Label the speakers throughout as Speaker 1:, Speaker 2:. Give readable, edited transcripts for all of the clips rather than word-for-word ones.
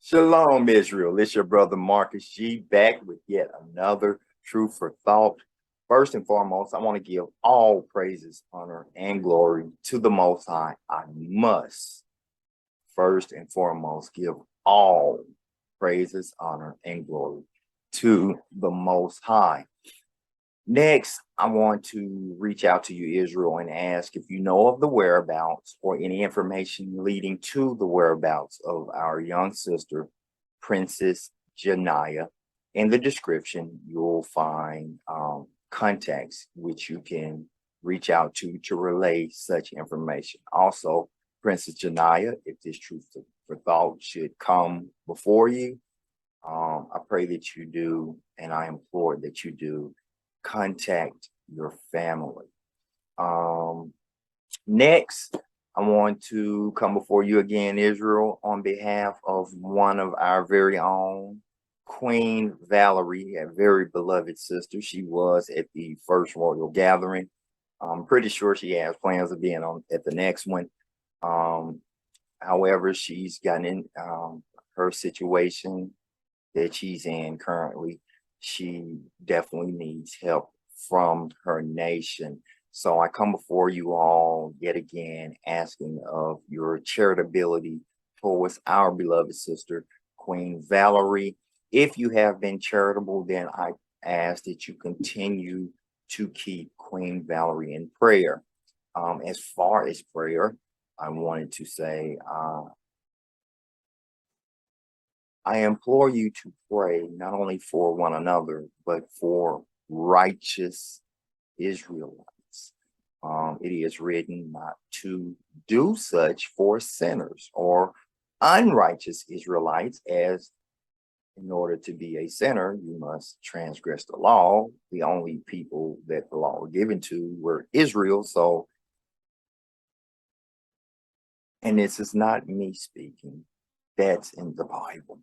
Speaker 1: Shalom, Israel. It's your brother Marcus G back with yet another Truth for Thought. First and foremost, I want to give all praises, honor, and glory to the Most High. I must, first and foremost, give all praises, honor, and glory to the Most High. Next, I want to reach out to you, Israel, and ask if you know of the whereabouts or any information leading to the whereabouts of our young sister, Princess Joniah. In the description, you'll find contacts which you can reach out to relay such information. Also, Princess Joniah, if this truth for thought should come before you, I pray that you do, and I implore that you do contact your family. Next, I want to come before you again, Israel, on behalf of one of our very own, Queen Valerie, a very beloved sister. She was at the first royal gathering. I'm pretty sure she has plans of being on at the next one. However, she's gotten in her situation that she's in currently. She definitely needs help from her nation. So I come before you all yet again asking of your charitability towards our beloved sister, Queen Valerie. If you have been charitable, then I ask that you continue to keep Queen Valerie in prayer. As far as prayer, I wanted to say, I implore you to pray not only for one another, but for righteous Israelites. It is written not to do such for sinners or unrighteous Israelites, as in order to be a sinner, you must transgress the law. The only people that the law was given to were Israel. So, and this is not me speaking, that's in the Bible.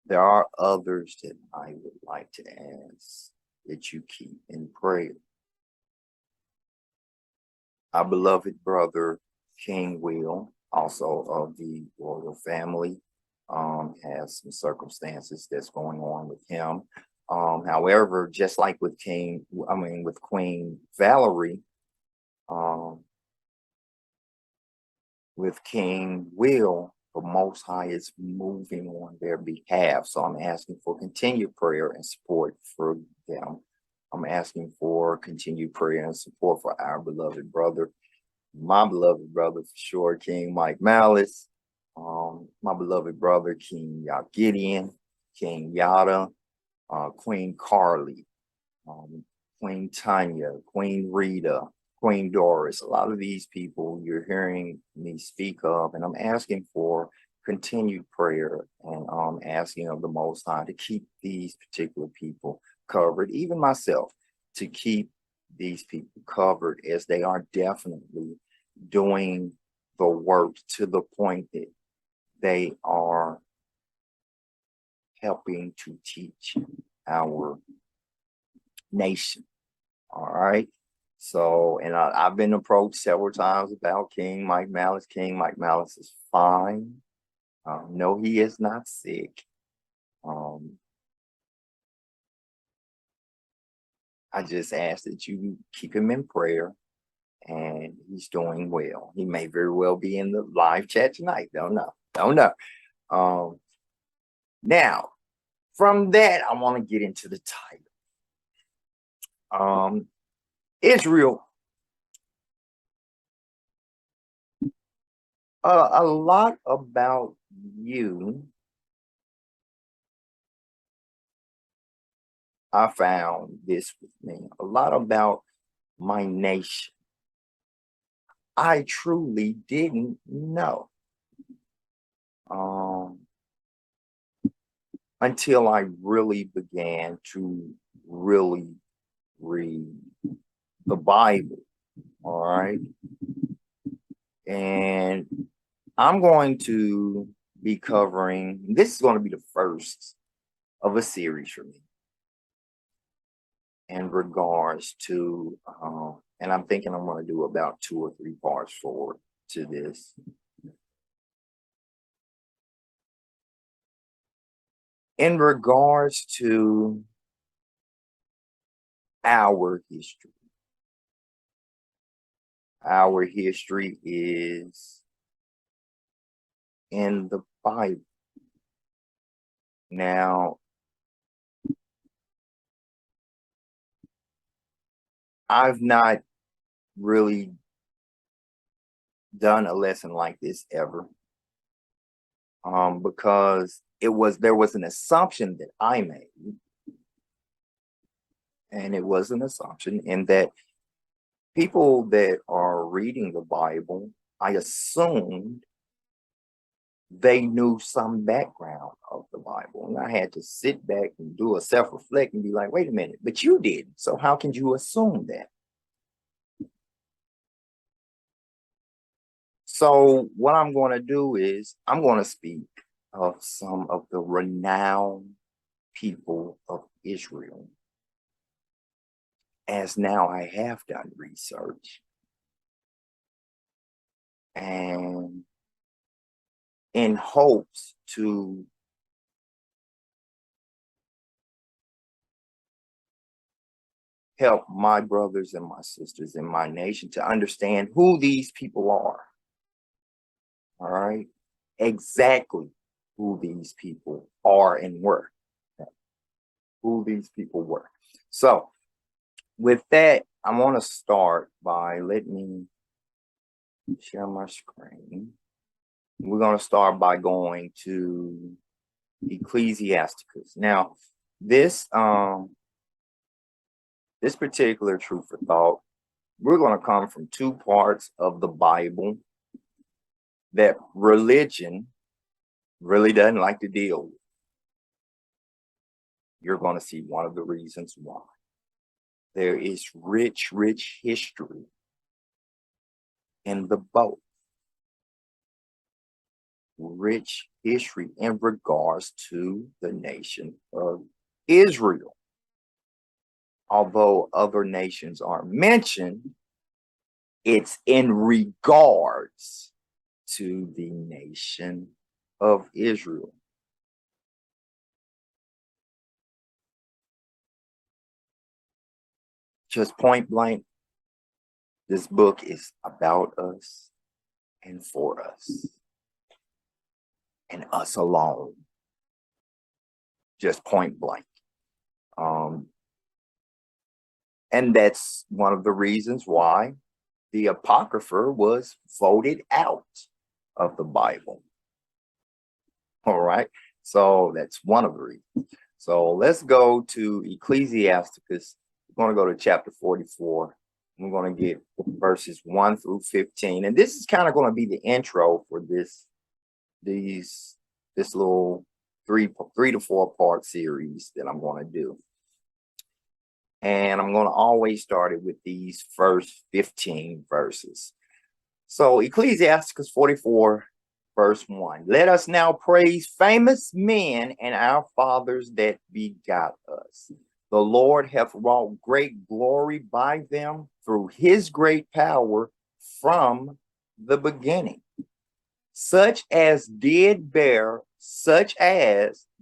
Speaker 1: There are others that I would like to ask that you keep in prayer. Our beloved brother, King Will, also of the royal family, has some circumstances that's going on with him. However, just like with with Queen Valerie, with King Will, the Most High is moving on their behalf. So I'm asking for continued prayer and support for them. I'm asking for continued prayer and support for our beloved brother, my beloved brother for sure, King Mike Malice, my beloved brother, King Gideon, King Yada, Queen Carly, Queen Tanya, Queen Rita, Queen Doris. A lot of these people you're hearing me speak of, and I'm asking for continued prayer, and asking of the Most High to keep these particular people covered, even myself, to keep these people covered, as they are definitely doing the work to the point that they are helping to teach our nation. All right. So, and I've been approached several times about King Mike Malice. King Mike Malice is fine. No, he is not sick. I just ask that you keep him in prayer, and he's doing well. He may very well be in the live chat tonight. Don't know. Now, from that, I want to get into the title. Israel. A lot about you I found this with me. A lot about my nation I truly didn't know. Until I really began to really read the Bible. All right. And I'm going to be covering, this is going to be the first of a series for me in regards to, and I'm thinking I'm going to do about 2 or 3 parts forward to this. in regards to our history. Our history is in the Bible. Now, I've not really done a lesson like this ever, because there was an assumption that I made, and it was an assumption in that people that are reading the Bible, I assumed they knew some background of the Bible. And I had to sit back and do a self-reflect and be like, wait a minute, but you didn't. So how can you assume that? So what I'm going to do is I'm going to speak of some of the renowned people of Israel, as now I have done research, and in hopes to help my brothers and my sisters in my nation to understand who these people are. All right, exactly who these people are and were. Who these people were. So with that, I want to start by, let me share my screen. We're going to start by going to Ecclesiasticus. Now, this particular truth for thought, we're going to come from two parts of the Bible that religion really doesn't like to deal with. You're going to see one of the reasons why. There is rich history in the both. Rich history in regards to the nation of Israel. Although other nations are mentioned, it's in regards to the nation of Israel. Just point blank, this book is about us and for us, and us alone. Just point blank. And that's one of the reasons why the Apocrypha was voted out of the Bible. All right, so that's one of the reasons. So let's go to Ecclesiasticus. We're going to go to chapter 44. We're going to get verses 1 through 15. And this is kind of going to be the intro for this little three to four part series that I'm going to do. And I'm going to always start it with these first 15 verses. So Ecclesiasticus 44, verse 1. Let us now praise famous men and our fathers that begot us. The Lord hath wrought great glory by them through his great power from the beginning. Such as did bear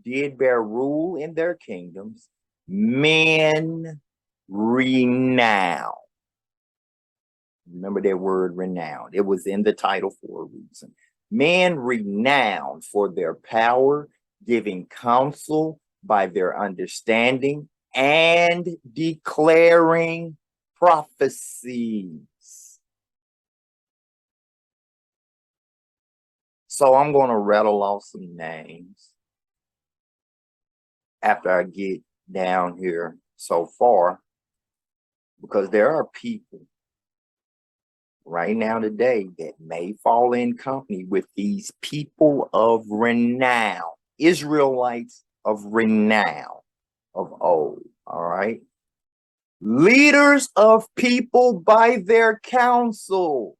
Speaker 1: rule in their kingdoms, men renowned. Remember that word renowned. It was in the title for a reason. Men renowned for their power, giving counsel by their understanding, and declaring prophecies. So I'm going to rattle off some names after I get down here so far, because there are people right now today that may fall in company with these people of renown, Israelites of renown of old. All right, leaders of people by their counsel.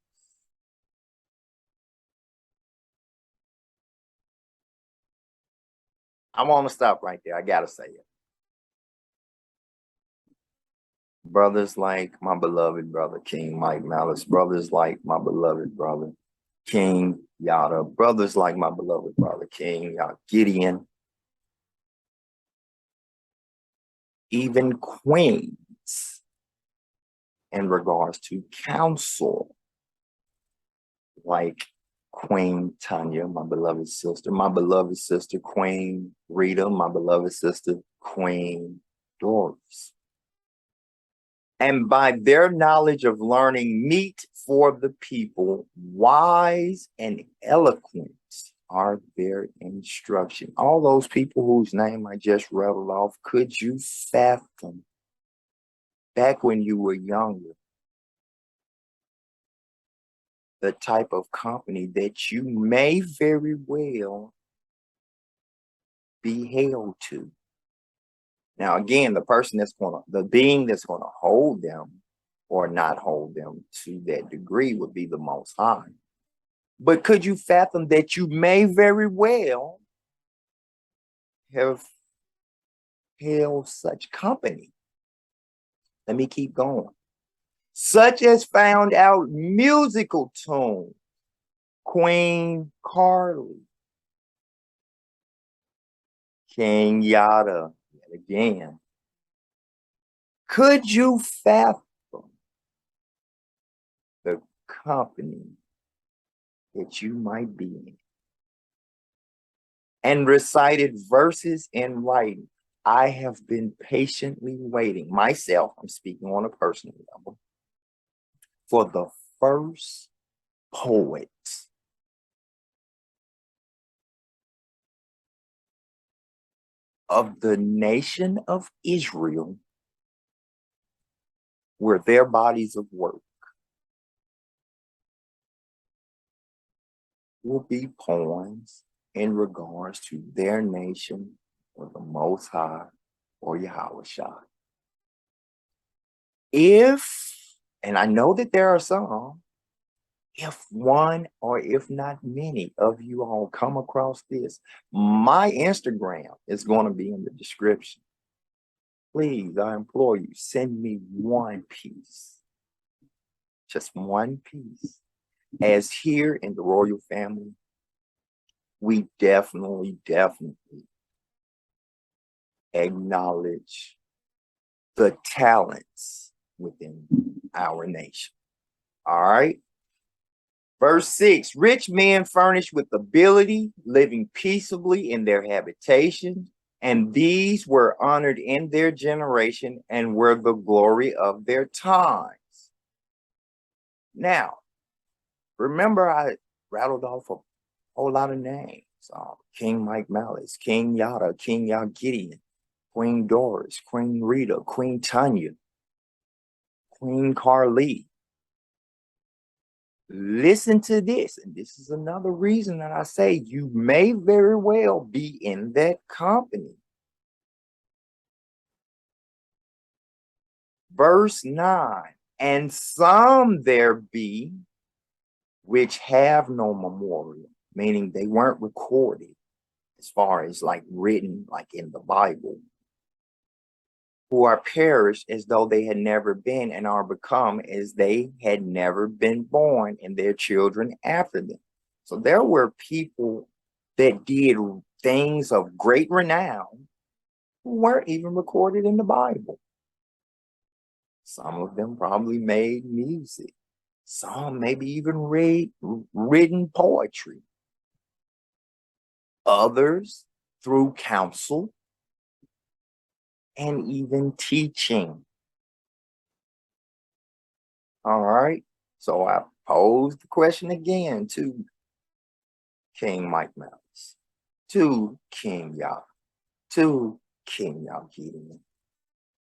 Speaker 1: I want to stop right there. I gotta say it. Brothers like my beloved brother King Mike Malice, brothers like my beloved brother King Yada, brothers like my beloved brother King Gideon, even queens in regards to counsel, like Queen Tanya, my beloved sister, Queen Rita, my beloved sister, Queen Doris. And by their knowledge of learning meet for the people, wise and eloquent are their instruction. All those people whose name I just rattled off, could you fathom back when you were younger the type of company that you may very well be held to? Now, again, the being that's going to hold them or not hold them to that degree would be the Most High. But could you fathom that you may very well have held such company? Let me keep going. Such as found out musical tune, Queen Carly, King Yada, yet again. Could you fathom the company that you might be in? And recited verses in writing. I have been patiently waiting myself, I'm speaking on a personal level, for the first poet of the nation of Israel, where their bodies of work will be poems in regards to their nation or the Most High or Yahweh Shai. If, and I know that there are some, if one or if not many of you all come across this, my Instagram is going to be in the description. Please, I implore you, send me one piece, just one piece. As here in the royal family, we definitely acknowledge the talents within our nation. All right. Verse 6, rich men furnished with ability, living peaceably in their habitation, and these were honored in their generation and were the glory of their times. Now, remember I rattled off a whole lot of names. King Mike Malice, King Yada, King Yah Gideon, Queen Doris, Queen Rita, Queen Tanya, Queen Carly. Listen to this, and this is another reason that I say you may very well be in that company. Verse 9, and some there be which have no memorial, meaning they weren't recorded as far as like written, like in the Bible, who are perished as though they had never been and are become as they had never been born, and their children after them. So there were people that did things of great renown who weren't even recorded in the Bible. Some of them probably made music. Some maybe even written poetry. Others through counsel and even teaching. All right. So I posed the question again to King Mike Malice, to King Yah, to King Yah Gideon,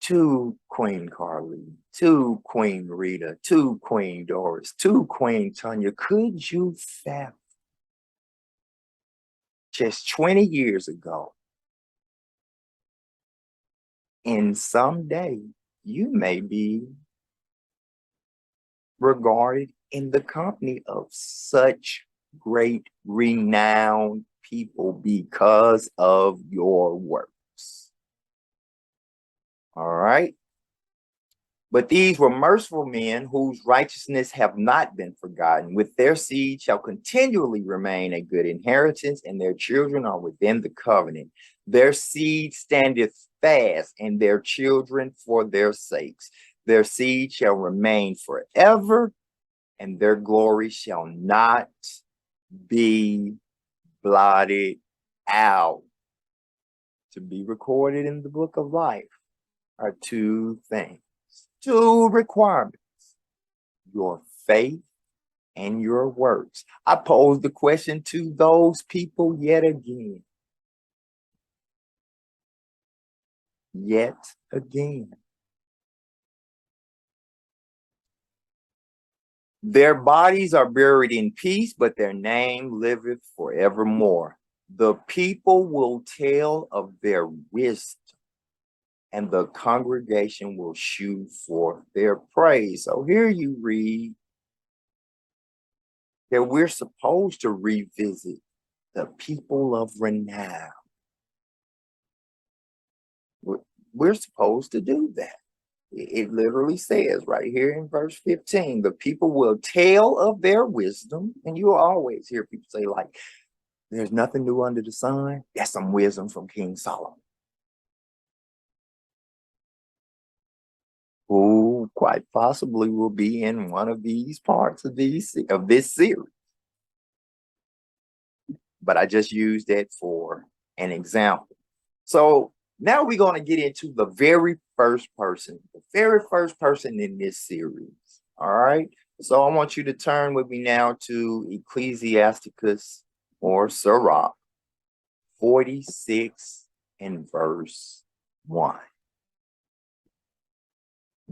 Speaker 1: to Queen Carly, to Queen Rita, to Queen Doris, to Queen Tanya. Could you fathom just 20 years ago, in some day, you may be regarded in the company of such great renowned people because of your works. All right. But these were merciful men whose righteousness have not been forgotten. With their seed shall continually remain a good inheritance, and their children are within the covenant. Their seed standeth fast, and their children for their sakes. Their seed shall remain forever, and their glory shall not be blotted out. To be recorded in the book of life are two things, two requirements: your faith and your works. I pose the question to those people yet again. Yet again. Their bodies are buried in peace, but their name liveth forevermore. The people will tell of their wisdom, and the congregation will shew forth their praise. So here you read that we're supposed to revisit the people of renown. We're supposed to do that. It literally says right here in verse 15, the people will tell of their wisdom. And you will always hear people say, like, there's nothing new under the sun. That's some wisdom from King Solomon, who quite possibly will be in one of these parts of this series. But I just used that for an example. So now we're going to get into the very first person in this series. All right. So I want you to turn with me now to Ecclesiasticus, or Sirach 46 and verse 1.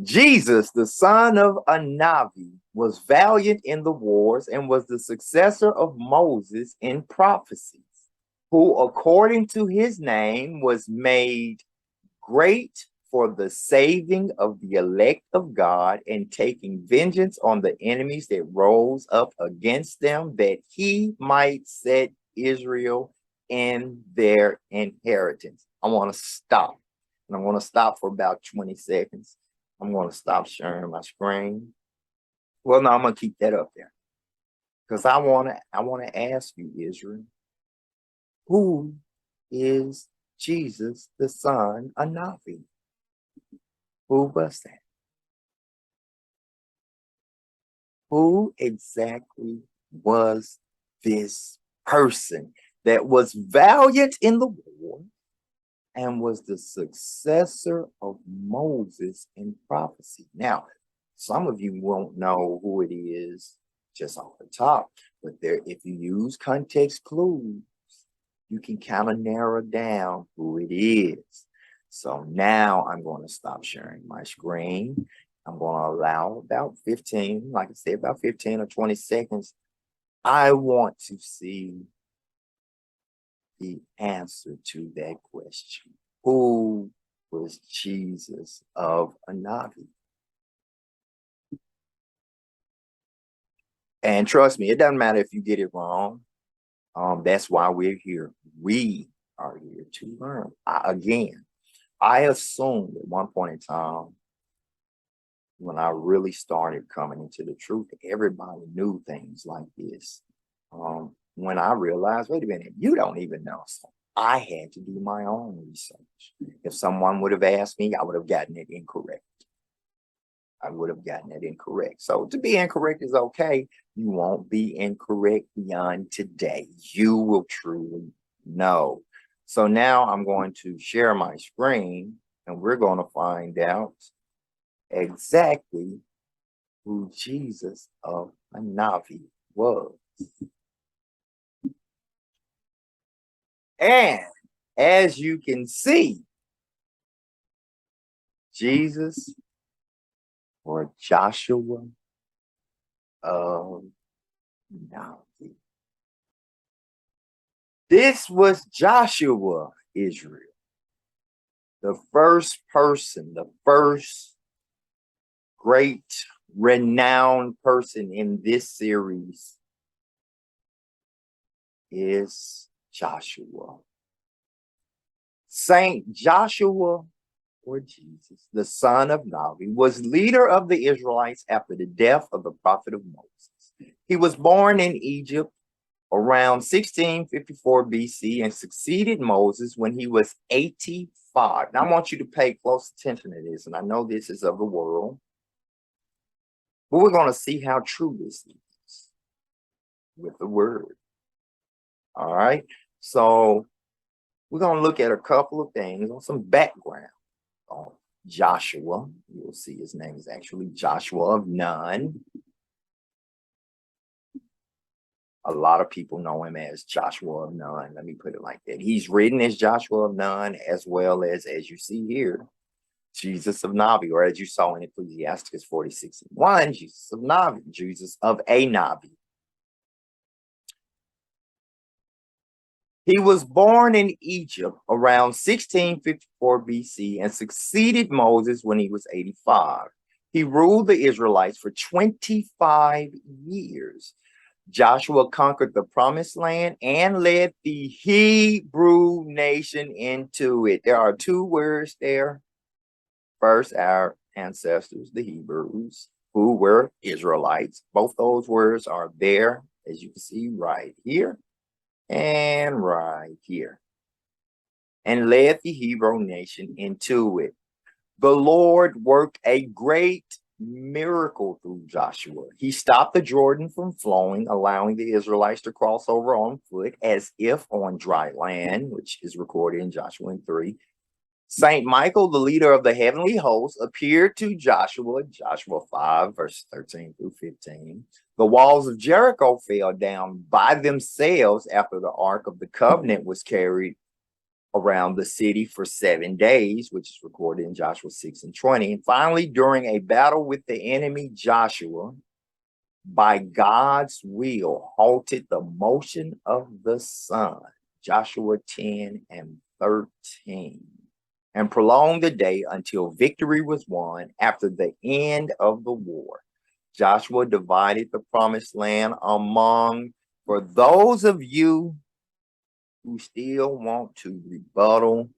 Speaker 1: Jesus, the son of Anavi, was valiant in the wars and was the successor of Moses in prophecies, who according to his name was made great for the saving of the elect of God, and taking vengeance on the enemies that rose up against them, that he might set Israel in their inheritance. I want to stop. And I want to stop for about 20 seconds. I'm going to stop sharing my screen. Well, no, I'm going to keep that up there, because I want to ask you, Israel, who is Jesus, the son of Anavi? Who was that? Who exactly was this person that was valiant in the war and was the successor of Moses in prophecy? Now, some of you won't know who it is just off the top, but there, if you use context clues, you can kind of narrow down who it is. So now I'm going to stop sharing my screen. I'm going to allow about 15, like I said, about 15 or 20 seconds. I want to see the answer to that question. Who was Jesus of Anavi? And trust me, it doesn't matter if you get it wrong. That's why we're here. We are here to learn. I assumed at one point in time, when I really started coming into the truth, everybody knew things like this. When I realized, wait a minute, you don't even know. So I had to do my own research. If someone would have asked me, I would have gotten it incorrect. So to be incorrect is okay. You won't be incorrect beyond today. You will truly know. So now I'm going to share my screen, and we're going to find out exactly who Jesus of Anavi was. And as you can see, Jesus, or Joshua of Anavi. This was Joshua, Israel. The first person, the first great renowned person in this series is Joshua. Saint Joshua, or Jesus, the son of Navi, was leader of the Israelites after the death of the prophet of Moses. He was born in Egypt around 1654 BC and succeeded Moses when he was 85. Now, I want you to pay close attention to this, and I know this is of the world, but we're going to see how true this is with the word. All right, so we're going to look at a couple of things on some background on Joshua. You'll see his name is actually Joshua of Nun. A lot of people know him as Joshua of Nun. Let me put it like that. He's written as Joshua of Nun, as well as you see here, Jesus of Navi, or as you saw in Ecclesiasticus 46:1, Jesus of Navi, Jesus of a Navi. He was born in Egypt around 1654 BC and succeeded Moses when he was 85. He ruled the Israelites for 25 years. Joshua conquered the promised land and led the Hebrew nation into it. There are two words there. First, our ancestors, the Hebrews, who were Israelites. Both those words are there, as you can see right here and right here. And led the Hebrew nation into it. The Lord worked a great miracle through Joshua. He stopped the Jordan from flowing, allowing the Israelites to cross over on foot as if on dry land, which is recorded in Joshua 3. Saint Michael, the leader of the heavenly host, appeared to Joshua, Joshua 5, verse 13 through 15. The walls of Jericho fell down by themselves after the Ark of the Covenant was carried around the city for 7 days, which is recorded in Joshua 6:20. And finally, during a battle with the enemy, Joshua, by God's will, halted the motion of the sun, Joshua 10:13, and prolonged the day until victory was won after the end of the war. Joshua divided the promised land among, for those of you who still want to rebuttal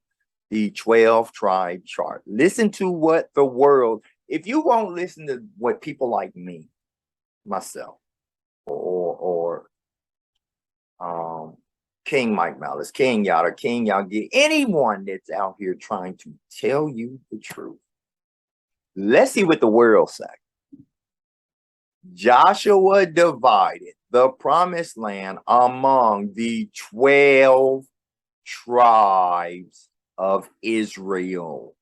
Speaker 1: the 12 tribe chart. Listen to what the world, if you won't listen to what people like me, myself, or King Mike Malice, King Yada, King Yagi, anyone that's out here trying to tell you the truth. Let's see what the world say. Joshua divided the promised land among the 12 tribes of Israel.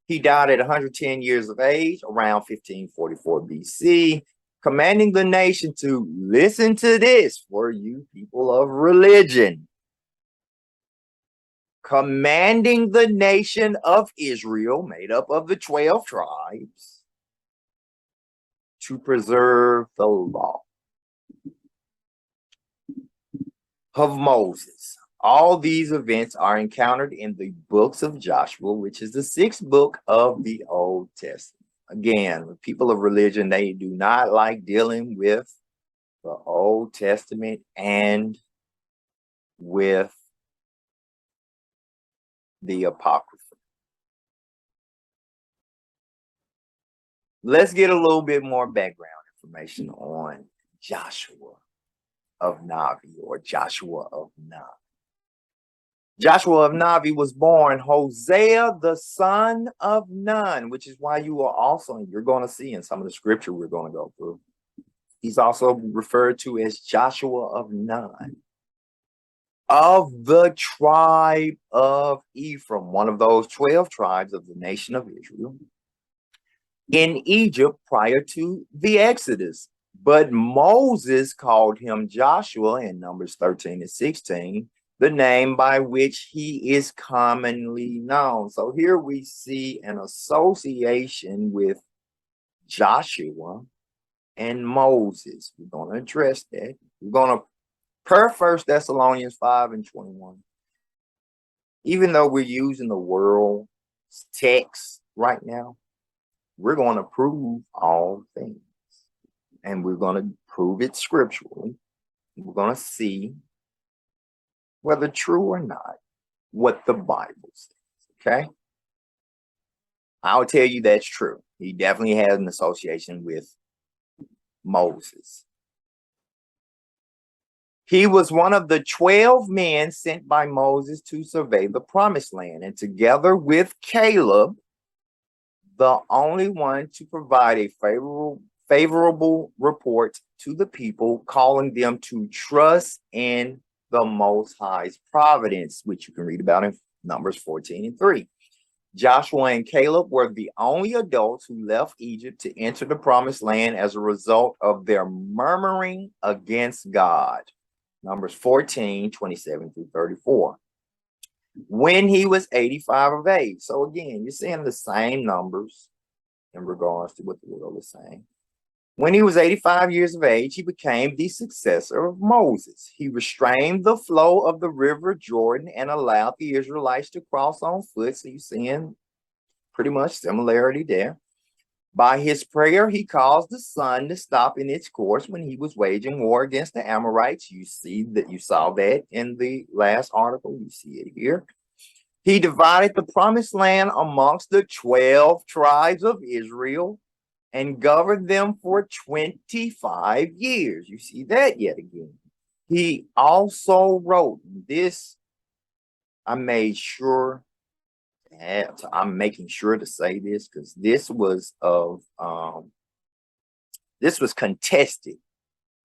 Speaker 1: He died at 110 years of age, around 1544 BC, commanding the nation to listen to this for you people of religion. Commanding the nation of Israel, made up of the 12 tribes, to preserve the law of Moses. All these events are encountered in the books of Joshua, which is the 6th book of the Old Testament. Again, people of religion, they do not like dealing with the Old Testament and with the Apocrypha. Let's get a little bit more background information on Joshua of Navi, or Joshua of Nun. Joshua of Navi was born Hosea, the son of Nun, which is why you are also, you're going to see in some of the scripture we're going to go through, he's also referred to as Joshua of Nun, of the tribe of Ephraim, one of those 12 tribes of the nation of Israel, in Egypt prior to the Exodus. But Moses called him Joshua in Numbers 13:16, the name by which he is commonly known. So here we see an association with Joshua and Moses. We're going to address that. We're going to, per 1 Thessalonians 5:21, even though we're using the world's text right now, we're going to prove all things. And we're going to prove it scripturally. We're going to see whether true or not what the Bible says, okay? I'll tell you that's true. He definitely has an association with Moses. He was one of the 12 men sent by Moses to survey the promised land, and together with Caleb, the only one to provide a favorable report to the people, calling them to trust in the Most High's providence, which you can read about in Numbers 14:3. Joshua and Caleb were the only adults who left Egypt to enter the promised land as a result of their murmuring against God. Numbers 14:27-34. When he was 85 of age. So again, you're seeing the same numbers in regards to what the world is saying. When he was 85 years of age, he became the successor of Moses. He restrained the flow of the river Jordan and allowed the Israelites to cross on foot. So you're seeing pretty much similarity there. By his prayer, he caused the sun to stop in its course when he was waging war against the Amorites. You saw that in the last article. You see it here. He divided the promised land amongst the 12 tribes of Israel and governed them for 25 years. You see that yet again. He also wrote this. I'm making sure to say this because this was contested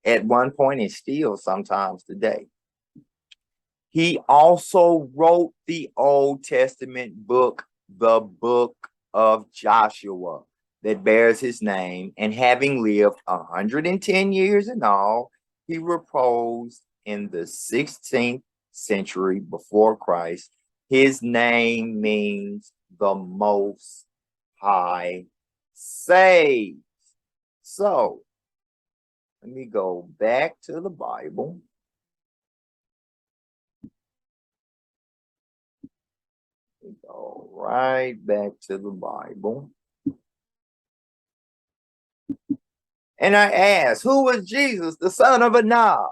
Speaker 1: at one point and still sometimes today. He also wrote the Old Testament book, the book of Joshua, that bears his name, and having lived 110 years in all, he reposed in the 16th century before Christ. His name means the Most High saves. So, let me go back to the Bible. Go right back to the Bible. And I asked, who was Jesus, the son of Anab?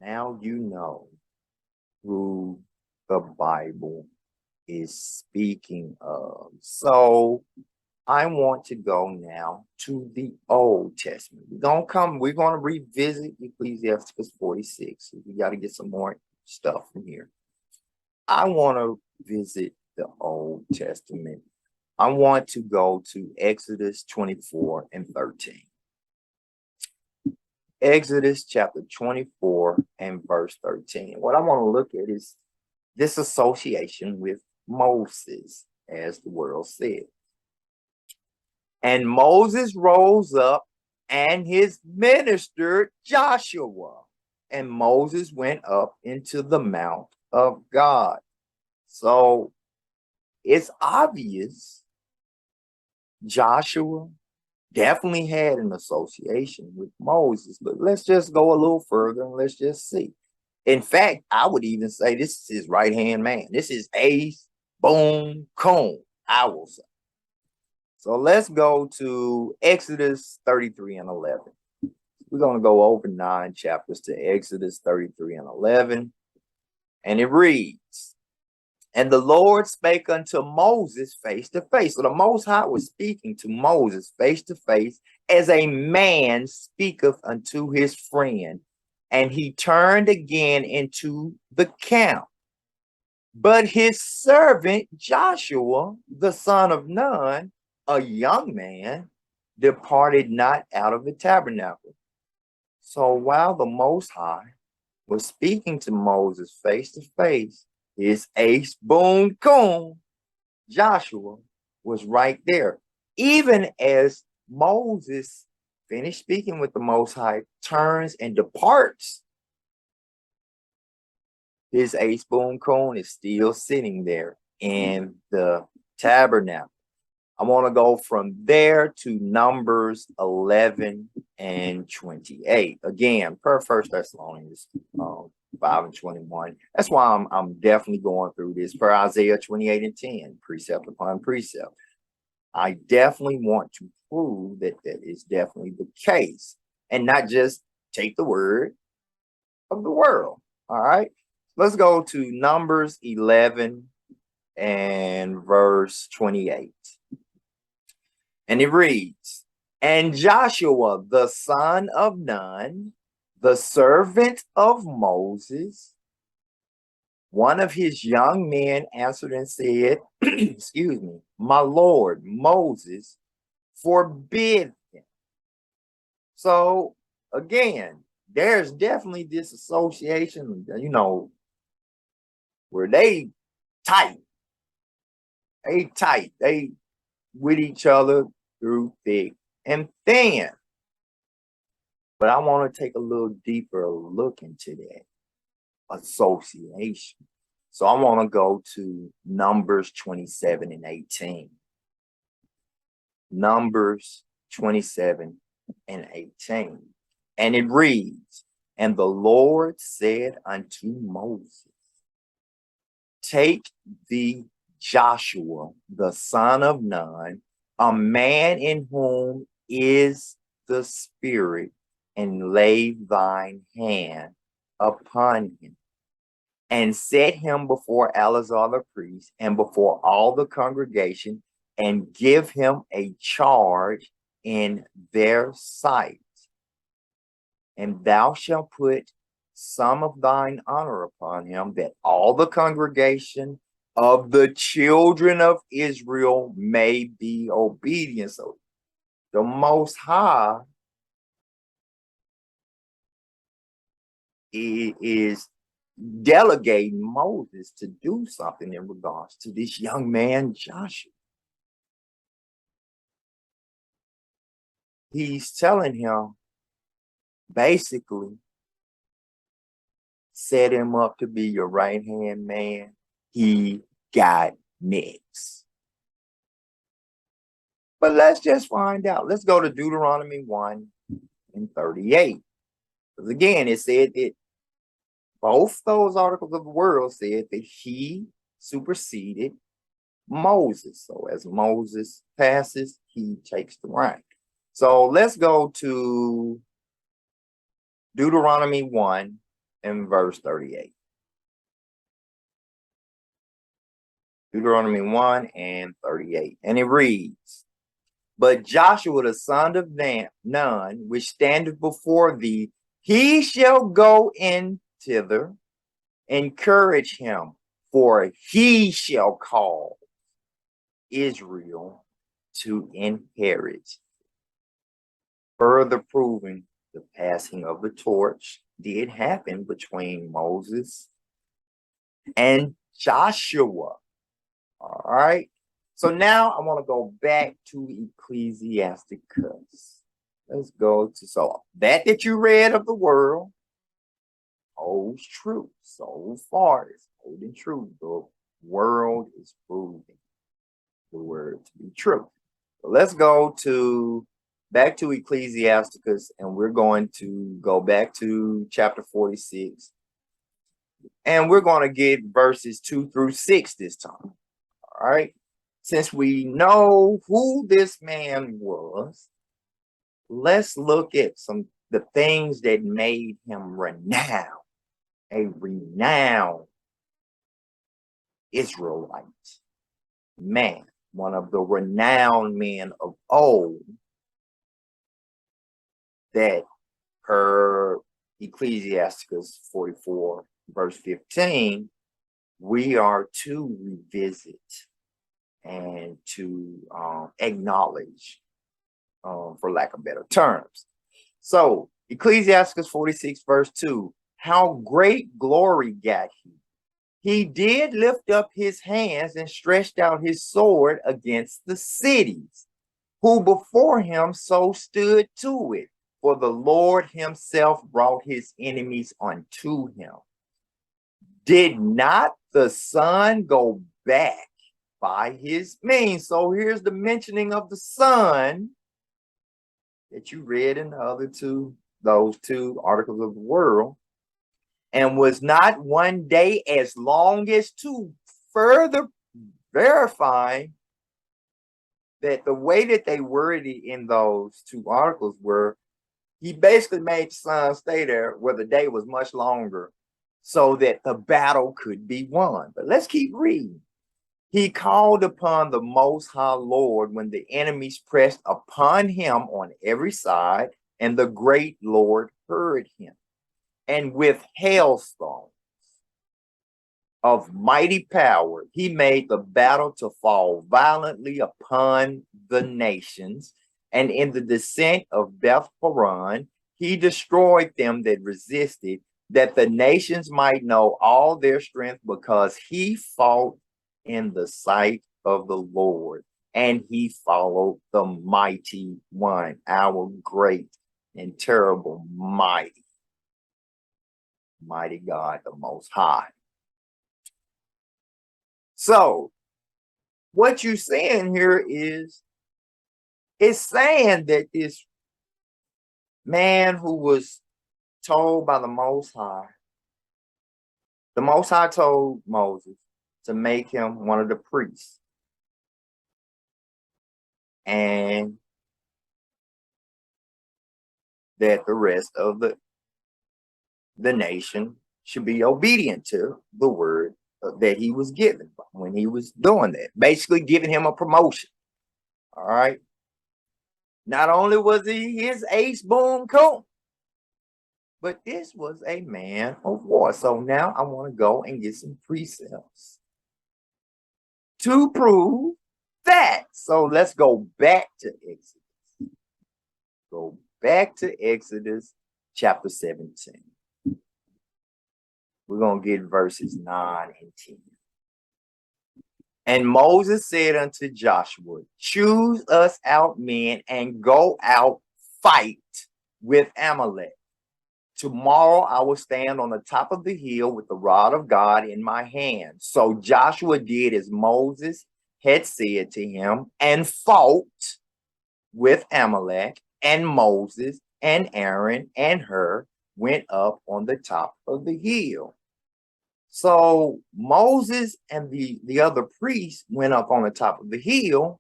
Speaker 1: Now you know who the Bible is speaking of. So I want to go now to the Old Testament. We're going to revisit Ecclesiasticus 46. We got to get some more stuff from here. I want to visit the Old Testament. I want to go to Exodus 24:13. Exodus chapter 24 and verse 13. What I want to look at is this association with Moses, as the world said. And Moses rose up and his minister Joshua, and Moses went up into the mount of God. So it's obvious Joshua definitely had an association with Moses, but let's just go a little further and let's just see. In fact, I would even say this is his right-hand man. This is Ace Boom Coon, I will say. So let's go to Exodus 33:11. We're going to go over 9 chapters to Exodus 33:11. And it reads, and the Lord spake unto Moses face to face. So the Most High was speaking to Moses face to face as a man speaketh unto his friend. And he turned again into the camp. But his servant Joshua, the son of Nun, a young man, departed not out of the tabernacle. So while the Most High was speaking to Moses face to face, his ace boom coon, Joshua, was right there. Even as Moses finished speaking with the Most High, turns and departs, his ace boom coon is still sitting there in the tabernacle. I want to go from there to Numbers 11:28. Again, per 1 Thessalonians 5:21. That's why I'm definitely going through this. Per Isaiah 28:10, precept upon precept. I definitely want to prove that that is definitely the case, and not just take the word of the world. All right, let's go to Numbers 11 and verse 28. And it reads, and Joshua, the son of Nun, The servant of Moses, one of his young men, answered and said, excuse me, my Lord, Moses, forbid him. So again, there's definitely this association, where they tight, they with each other through thick and thin. But I want to take a little deeper look into that association. So I want to go to Numbers 27 and 18. Numbers 27 and 18. And it reads, and the Lord said unto Moses, take thee Joshua, the son of Nun, a man in whom is the Spirit, and lay thine hand upon him, and set him before Eleazar the priest, and before all the congregation, and give him a charge in their sight. And thou shalt put some of thine honor upon him, that all the congregation of the children of Israel may be obedient. So the Most High is delegating Moses to do something in regards to this young man, Joshua. He's telling him, basically, set him up to be your right-hand man. He got next. But let's just find out. Let's go to Deuteronomy 1 and 38. Because again, it said that both those articles of the world said that he superseded Moses. So as Moses passes, he takes the rank. So let's go to Deuteronomy 1 and verse 38. Deuteronomy 1 and 38. And it reads, but Joshua the son of Nun, which standeth before thee, he shall go in thither, encourage him, for he shall call Israel to inherit. Further proving the passing of the torch did happen between Moses and Joshua. All right. So now I want to go back to Ecclesiasticus. Let's go to, so that you read of the world holds true. So far, it's holding true. The world is proving the word to be true. So let's go back to Ecclesiasticus, and we're going to go back to chapter 46. And we're going to get verses 2 through 6 this time. All right. Since we know who this man was, let's look at the things that made him renowned, a renowned Israelite man, one of the renowned men of old, that per Ecclesiasticus 44, verse 15, we are to revisit and to acknowledge, for lack of better terms. So Ecclesiasticus 46 verse 2, how great glory got he. He did lift up his hands and stretched out his sword against the cities, who before him so stood to it. For the Lord himself brought his enemies unto him. Did not the sun go back by his means? So here's the mentioning of the sun that you read in the other those two articles of the world, and was not one day as long as two, further verifying that the way that they worded in those two articles were, he basically made the sun stay there where the day was much longer so that the battle could be won. But let's keep reading. He called upon the Most High Lord when the enemies pressed upon him on every side, and the great Lord heard him. and with hailstones of mighty power, he made the battle to fall violently upon the nations. And in the descent of Beth Horon, he destroyed them that resisted, that the nations might know all their strength, because he fought in the sight of the Lord, and he followed the mighty one, our great and terrible, mighty God, the Most High. So what you're saying here is, it's saying that this man who was told by the Most High told Moses to make him one of the priests, and that the rest of the nation should be obedient to the word that he was given when he was doing that, basically giving him a promotion. All right. Not only was he his ace boom coon, but this was a man of war. So now I want to go and get some precepts to prove that. So let's go back to Exodus. Go back to Exodus chapter 17. We're going to get verses 9 and 10. And Moses said unto Joshua, choose us out men and go out fight with Amalek. Tomorrow I will stand on the top of the hill with the rod of God in my hand. So Joshua did as Moses had said to him and fought with Amalek, and Moses and Aaron and Hur went up on the top of the hill. So Moses and the other priests went up on the top of the hill,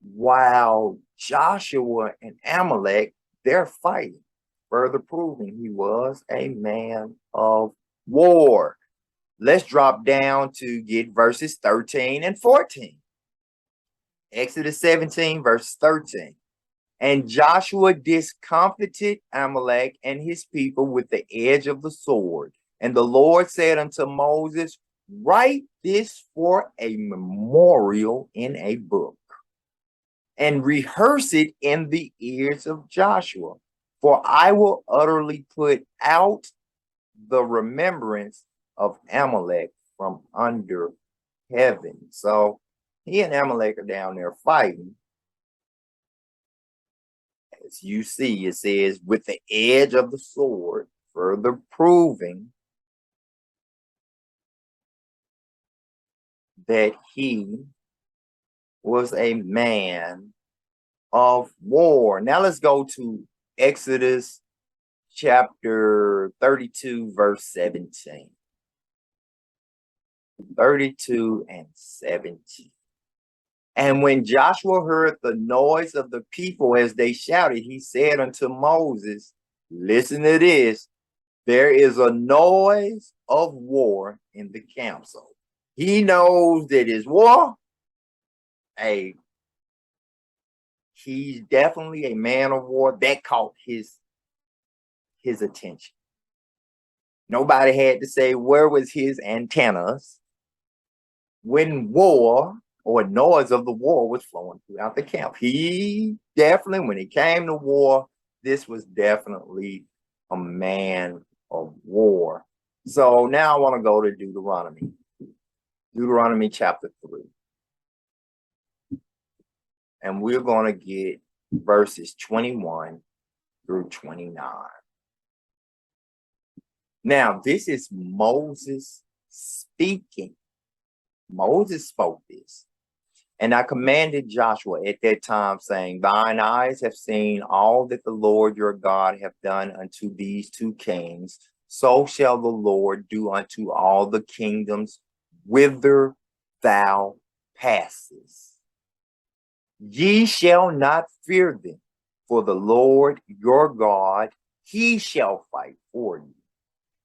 Speaker 1: while Joshua and Amalek, they're fighting, further proving he was a man of war. Let's drop down to get verses 13 and 14. Exodus 17, verse 13. And Joshua discomfited Amalek and his people with the edge of the sword. And the Lord said unto Moses, write this for a memorial in a book, and rehearse it in the ears of Joshua. For I will utterly put out the remembrance of Amalek from under heaven. So he and Amalek are down there fighting. As you see, it says, with the edge of the sword, further proving that he was a man of war. Now let's go to Exodus chapter 32, verse 17. 32 and 17. And when Joshua heard the noise of the people as they shouted, he said unto Moses, listen to this, there is a noise of war in the camp. So he knows that it's war. Hey, he's definitely a man of war. That caught his attention. Nobody had to say where was his antennas when war or noise of the war was flowing throughout the camp. He definitely, when it came to war, this was definitely a man of war. So now I want to go to Deuteronomy. Deuteronomy chapter 3. And we're going to get verses 21 through 29. Now, this is Moses speaking. Moses spoke this. And I commanded Joshua at that time, saying, thine eyes have seen all that the Lord your God hath done unto these two kings. So shall the Lord do unto all the kingdoms whither thou passest. Ye shall not fear them, for the Lord your God, he shall fight for you.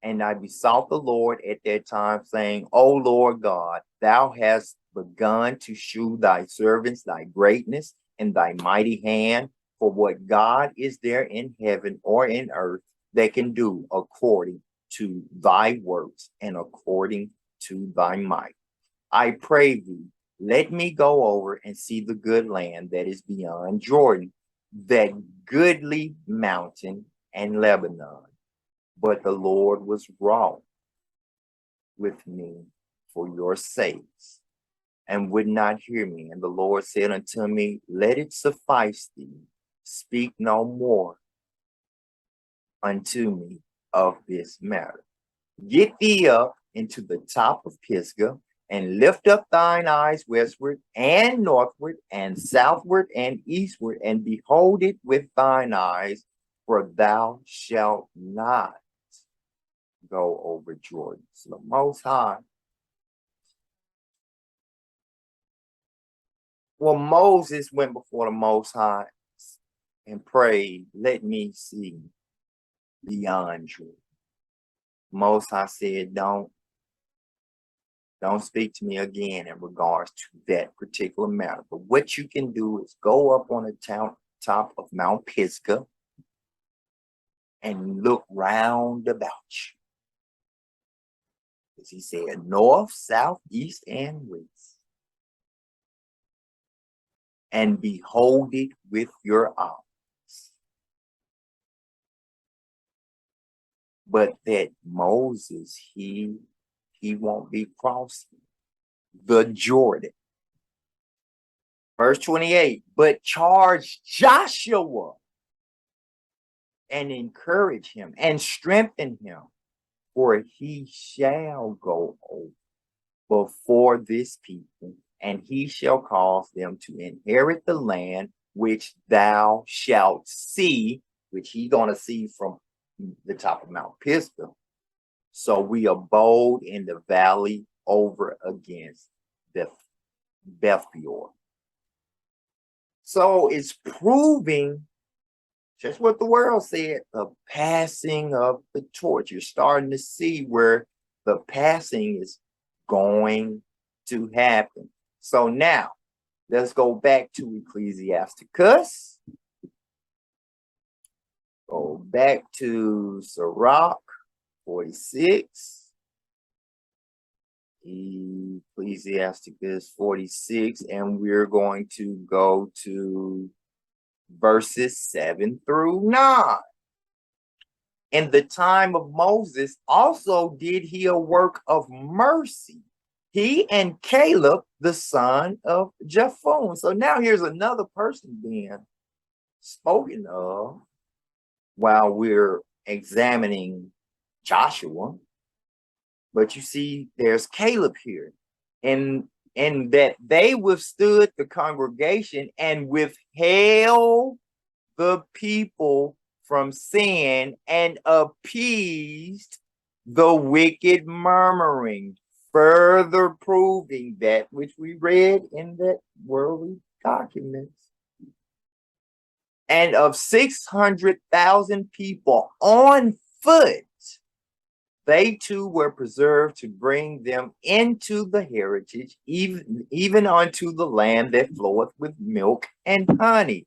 Speaker 1: And I besought the Lord at that time, saying, O Lord God, thou hast begun to shew thy servants thy greatness and thy mighty hand. For what God is there in heaven or in earth that can do according to thy works and according to thy might. I pray thee, let me go over and see the good land that is beyond Jordan, that goodly mountain and Lebanon. But the Lord was wroth with me for your sakes, and would not hear me. And the Lord said unto me, let it suffice thee, speak no more unto me of this matter. Get thee up into the top of Pisgah, and lift up thine eyes westward and northward and southward and eastward, and behold it with thine eyes, for thou shalt not go over Jordan. So the Most High, well, Moses went before the Most High and prayed, let me see beyond Jordan. Most High said, don't speak to me again in regards to that particular matter. But what you can do is go up on the top of Mount Pisgah and look round about you. As he said, north, south, east, and west. And behold it with your eyes. But that Moses, he won't be crossing the Jordan. Verse 28, but charge Joshua and encourage him and strengthen him, for he shall go over before this people, and he shall cause them to inherit the land which thou shalt see, which he's going to see from the top of Mount Pisgah. So we abode in the valley over against Beth Peor. So it's proving just what the world said, the passing of the torch. You're starting to see where the passing is going to happen. So now, let's go back to Ecclesiasticus. Go back to Sirach 46. Ecclesiasticus 46, and we're going to go to verses 7 through 9. In the time of Moses also did he a work of mercy, he and Caleb the son of Jephunneh. So now here's another person being spoken of while we're examining Joshua. But you see, there's Caleb here, and that they withstood the congregation and withheld the people from sin and appeased the wicked murmuring, further proving that which we read in that worldly documents. And of 600,000 people on foot, they too were preserved to bring them into the heritage, even unto the land that floweth with milk and honey.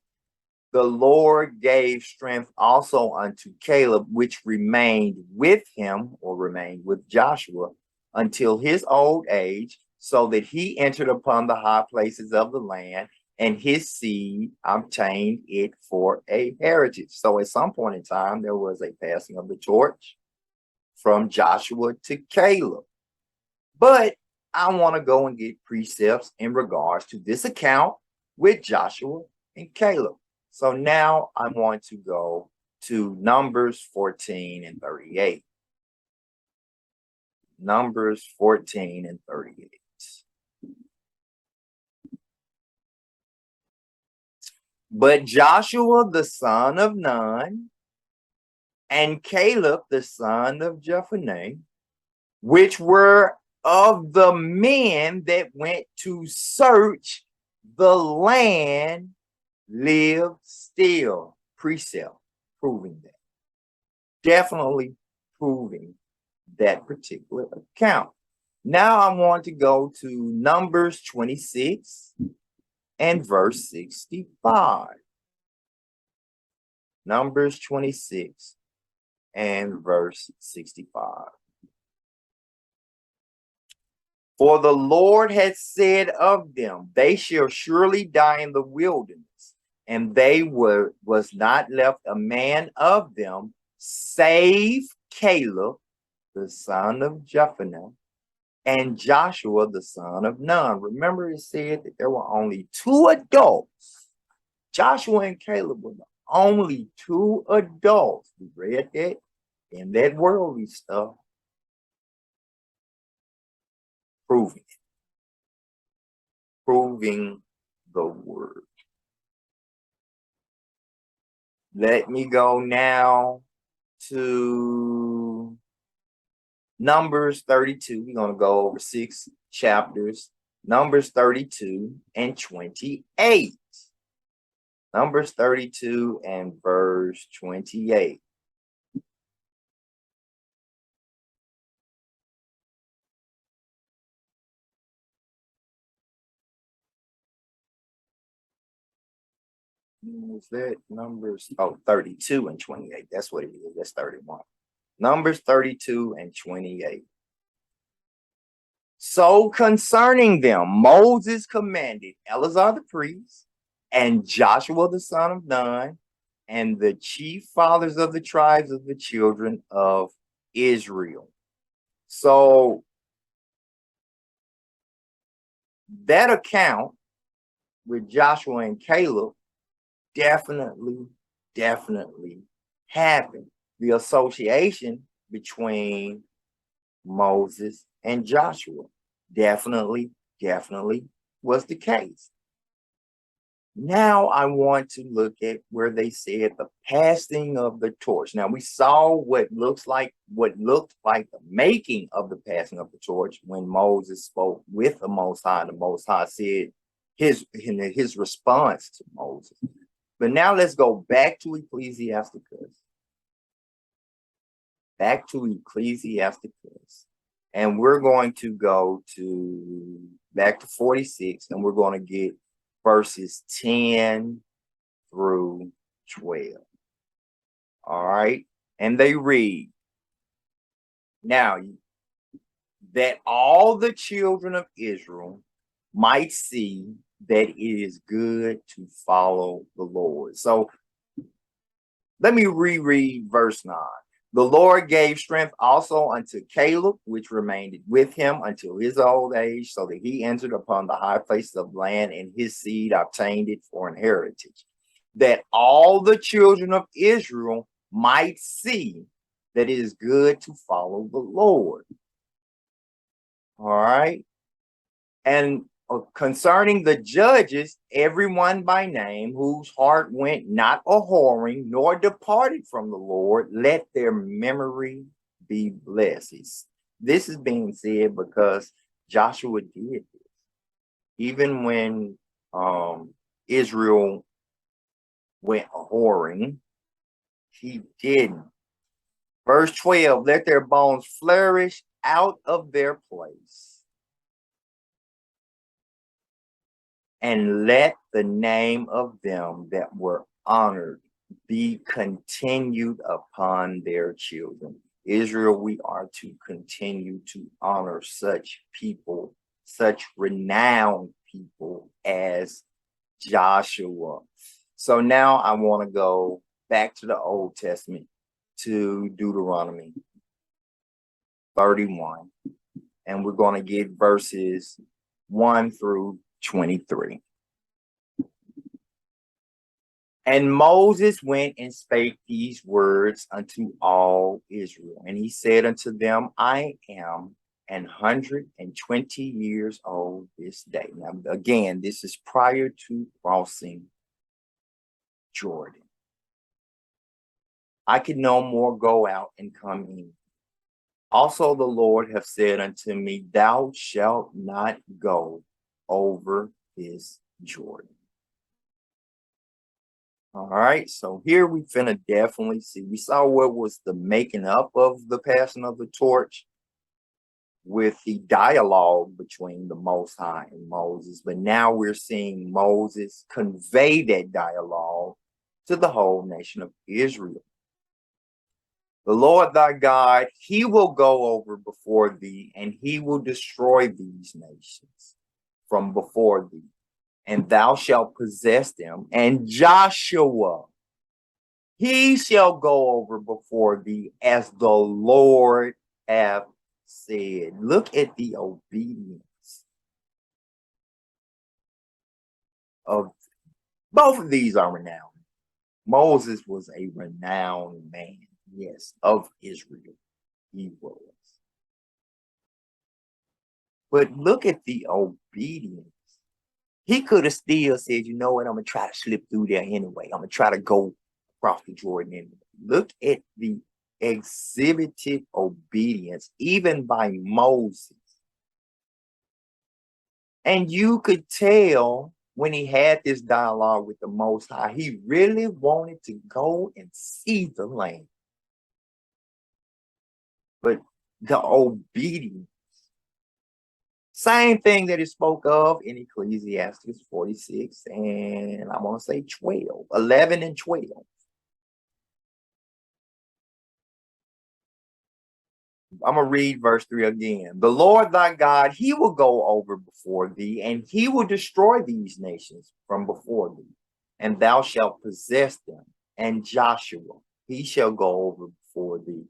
Speaker 1: The Lord gave strength also unto Caleb, which remained with him, or remained with Joshua, until his old age, so that he entered upon the high places of the land, and his seed obtained it for a heritage. So at some point in time, there was a passing of the torch from Joshua to Caleb. But I want to go and get precepts in regards to this account with Joshua and Caleb. So now I want to go to Numbers 14 and 38. Numbers 14 and 38. But Joshua the son of Nun and Caleb the son of Jephunneh, which were of the men that went to search the land, live still. Precept proving that. Definitely proving that particular account. Now I want to go to Numbers 26 and verse 65. Numbers 26 and verse 65. For the Lord had said of them, they shall surely die in the wilderness, and was not left a man of them, save Caleb, the son of Jephunneh, and Joshua, the son of Nun. Remember, it said that there were only two adults. Joshua and Caleb were the only two adults. We read that in that worldly stuff, proving the word. Let me go now to Numbers 32. We're going to go over 6 chapters. Numbers 32 and 28. Numbers 32 and verse 28. Is that Numbers? Oh, 32 and 28. That's what it is. That's 31. Numbers 32 and 28. So concerning them, Moses commanded Eleazar the priest and Joshua the son of Nun and the chief fathers of the tribes of the children of Israel. So that account with Joshua and Caleb definitely happened. The association between Moses and Joshua definitely was the case. Now I want to look at where they said the passing of the torch. Now we saw what looked like the making of the passing of the torch when Moses spoke with the Most High, and the Most High said his response to Moses. But now let's go back to Ecclesiasticus. And we're going to go back to 46, and we're going to get verses 10 through 12. All right. And they read, now that all the children of Israel might see that it is good to follow the Lord. So let me reread verse 9. The Lord gave strength also unto Caleb, which remained with him until his old age, so that he entered upon the high places of land, and his seed obtained it for an heritage, that all the children of Israel might see that it is good to follow the Lord. All right. And concerning the judges, everyone by name whose heart went not a whoring, nor departed from the Lord, let their memory be blessed. This is being said because Joshua did this. Even when Israel went a whoring, he didn't. Verse 12, let their bones flourish out of their place, and let the name of them that were honored be continued upon their children. Israel, we are to continue to honor such people, such renowned people as Joshua. So now I want to go back to the Old Testament, to Deuteronomy 31, and we're going to get verses 1 through 23. And Moses went and spake these words unto all Israel. And he said unto them, I am 120 years old this day. Now, again, this is prior to crossing Jordan. I could no more go out and come in. Also the Lord hath said unto me, thou shalt not go over this Jordan. All right, so here we finna definitely see. We saw what was the making up of the passing of the torch with the dialogue between the Most High and Moses. But now we're seeing Moses convey that dialogue to the whole nation of Israel. The Lord thy God, he will go over before thee, and he will destroy these nations from before thee, and thou shalt possess them. And Joshua, he shall go over before thee as the Lord hath said. Look at the obedience of both of these are renowned. Moses was a renowned man, yes, of Israel. He was. But look at the obedience. He could have still said, you know what, I'm going to try to slip through there anyway. I'm going to try to go across the Jordan anyway. Look at the exhibited obedience, even by Moses. And you could tell when he had this dialogue with the Most High, he really wanted to go and see the land. But the obedience, same thing that is spoke of in Ecclesiasticus 46 and I want to say 12, 11 and 12. I'm going to read verse 3 again. The Lord thy God, he will go over before thee, and he will destroy these nations from before thee, and thou shalt possess them. And Joshua, he shall go over before thee,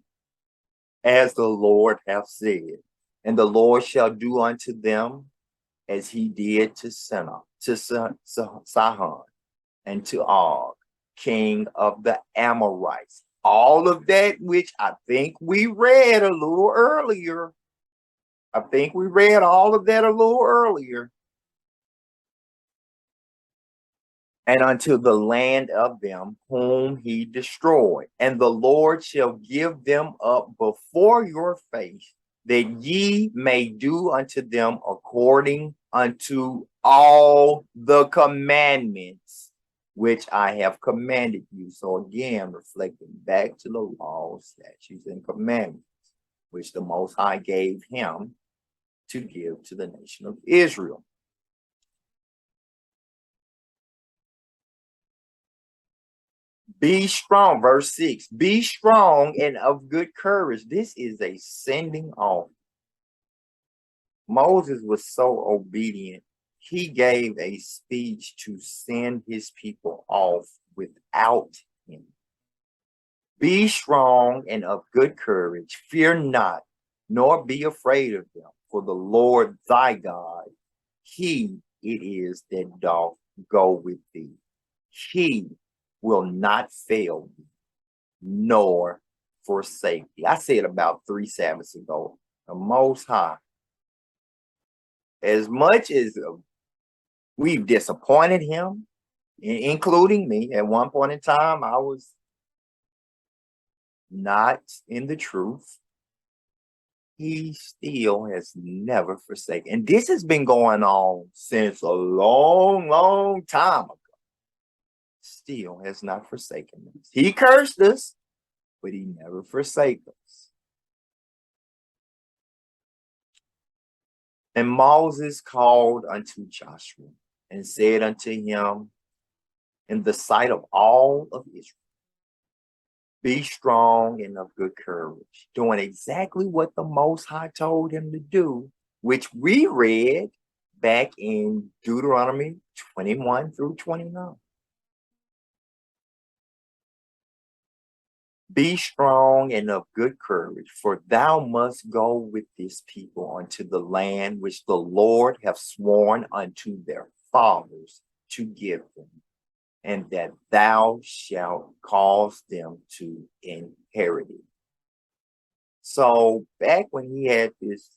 Speaker 1: as the Lord hath said. And the Lord shall do unto them as he did to Sihon, and to Og, king of the Amorites. All of that which I think we read a little earlier. I think we read all of that a little earlier. And unto the land of them whom he destroyed. And the Lord shall give them up before your face, that ye may do unto them according unto all the commandments which I have commanded you. So again, reflecting back to the laws, statutes, and commandments, which the Most High gave him to give to the nation of Israel. Be strong, verse 6. Be strong and of good courage. This is a sending off. Moses was so obedient. He gave a speech to send his people off without him. Be strong and of good courage. Fear not, nor be afraid of them. For the Lord thy God, he it is that doth go with thee. He will not fail thee, nor forsake thee. I said about 3 Sabbaths ago, the Most High, as much as we've disappointed him, including me, at one point in time, I was not in the truth. He still has never forsaken. And this has been going on since a long, long time ago. Still has not forsaken us. He cursed us, but he never forsake us. And Moses called unto Joshua and said unto him in the sight of all of Israel, be strong and of good courage, doing exactly what the Most High told him to do, which we read back in Deuteronomy 21 through 29. Be strong and of good courage, for thou must go with this people unto the land which the Lord hath sworn unto their fathers to give them, and that thou shalt cause them to inherit it. So back when he had this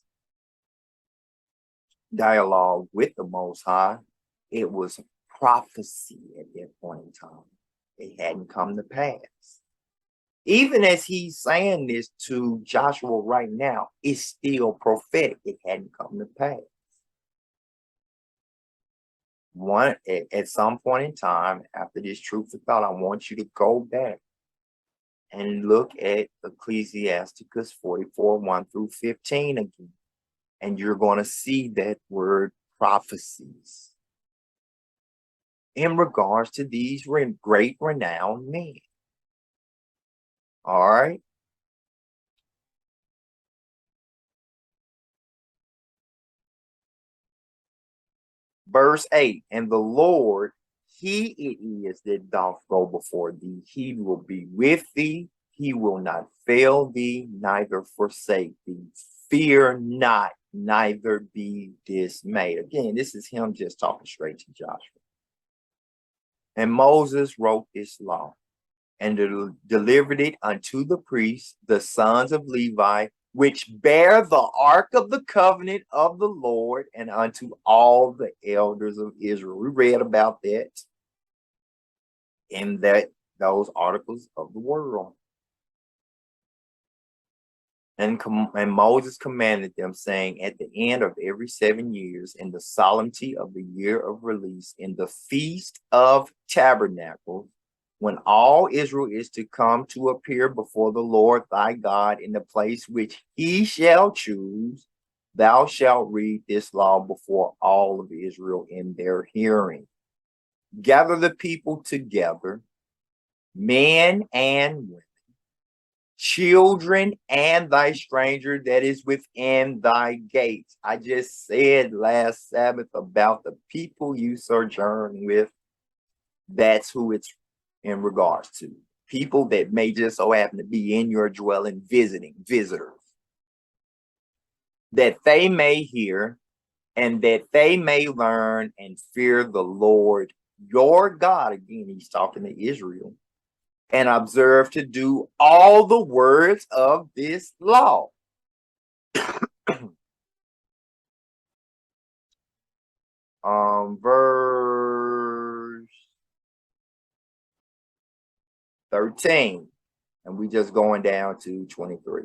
Speaker 1: dialogue with the Most High, it was prophecy at that point in time. It hadn't come to pass. Even as he's saying this to Joshua right now, it's still prophetic. It hadn't come to pass. At some point in time, after this truth of thought, I want you to go back and look at Ecclesiasticus 44, 1 through 15 again. And you're going to see that word prophecies in regards to these great renowned men. All right. Verse 8, and the Lord, he it is that doth go before thee. He will be with thee. He will not fail thee, neither forsake thee. Fear not, neither be dismayed. Again, this is him just talking straight to Joshua. And Moses wrote this law and delivered it unto the priests, the sons of Levi, which bear the ark of the covenant of the Lord, and unto all the elders of Israel. We read about that in those articles of the world. And Moses commanded them, saying, at the end of every 7 years, in the solemnity of the year of release, in the feast of tabernacles, when all Israel is to come to appear before the Lord thy God in the place which he shall choose, thou shalt read this law before all of Israel in their hearing. Gather the people together, men and women, children and thy stranger that is within thy gates. I just said last Sabbath about the people you sojourn with. That's who it's in regards to. People that may just so happen to be in your dwelling visiting, visitors. That they may hear and that they may learn and fear the Lord your God. Again, he's talking to Israel. And observe to do all the words of this law. Verse 13, and we just going down to 23.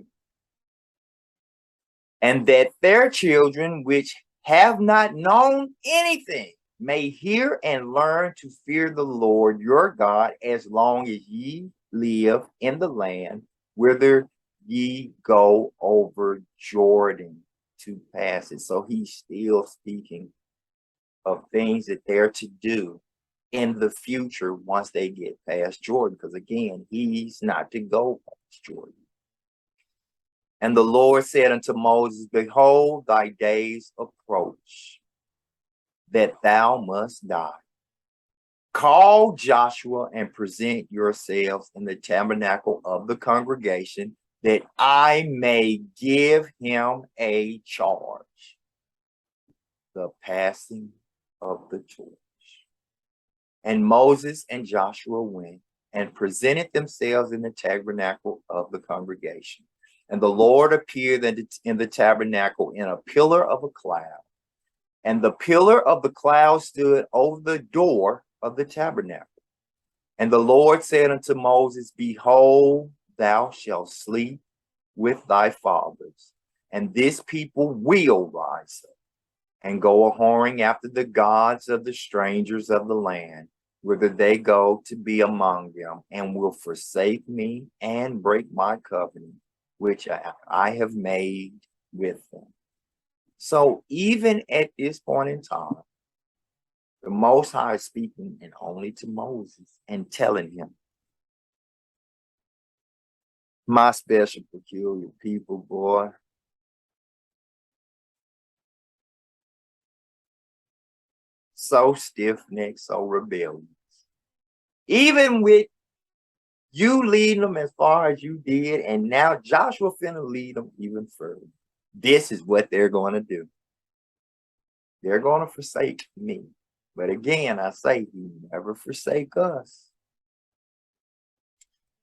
Speaker 1: And that their children which have not known anything may hear and learn to fear the Lord your God as long as ye live in the land whither ye go over Jordan to pass it. So he's still speaking of things that they're to do in the future once they get past Jordan, because again, he's not to go past Jordan. And the Lord said unto Moses, behold, thy days approach, that thou must die. Call Joshua and present yourselves in the tabernacle of the congregation, that I may give him a charge. The passing of the torch. And Moses and Joshua went and presented themselves in the tabernacle of the congregation. And the Lord appeared in the tabernacle in a pillar of a cloud. And the pillar of the cloud stood over the door of the tabernacle. And the Lord said unto Moses, behold, thou shalt sleep with thy fathers, and this people will rise up and go a-whoring after the gods of the strangers of the land, whither they go to be among them, and will forsake me and break my covenant, which I have made with them. So even at this point in time, the Most High is speaking and only to Moses and telling him, my special peculiar people, boy, so stiff-necked, so rebellious. Even with you leading them as far as you did, and now Joshua finna lead them even further. This is what they're going to do. They're going to forsake me. But again, I say, he never forsake us.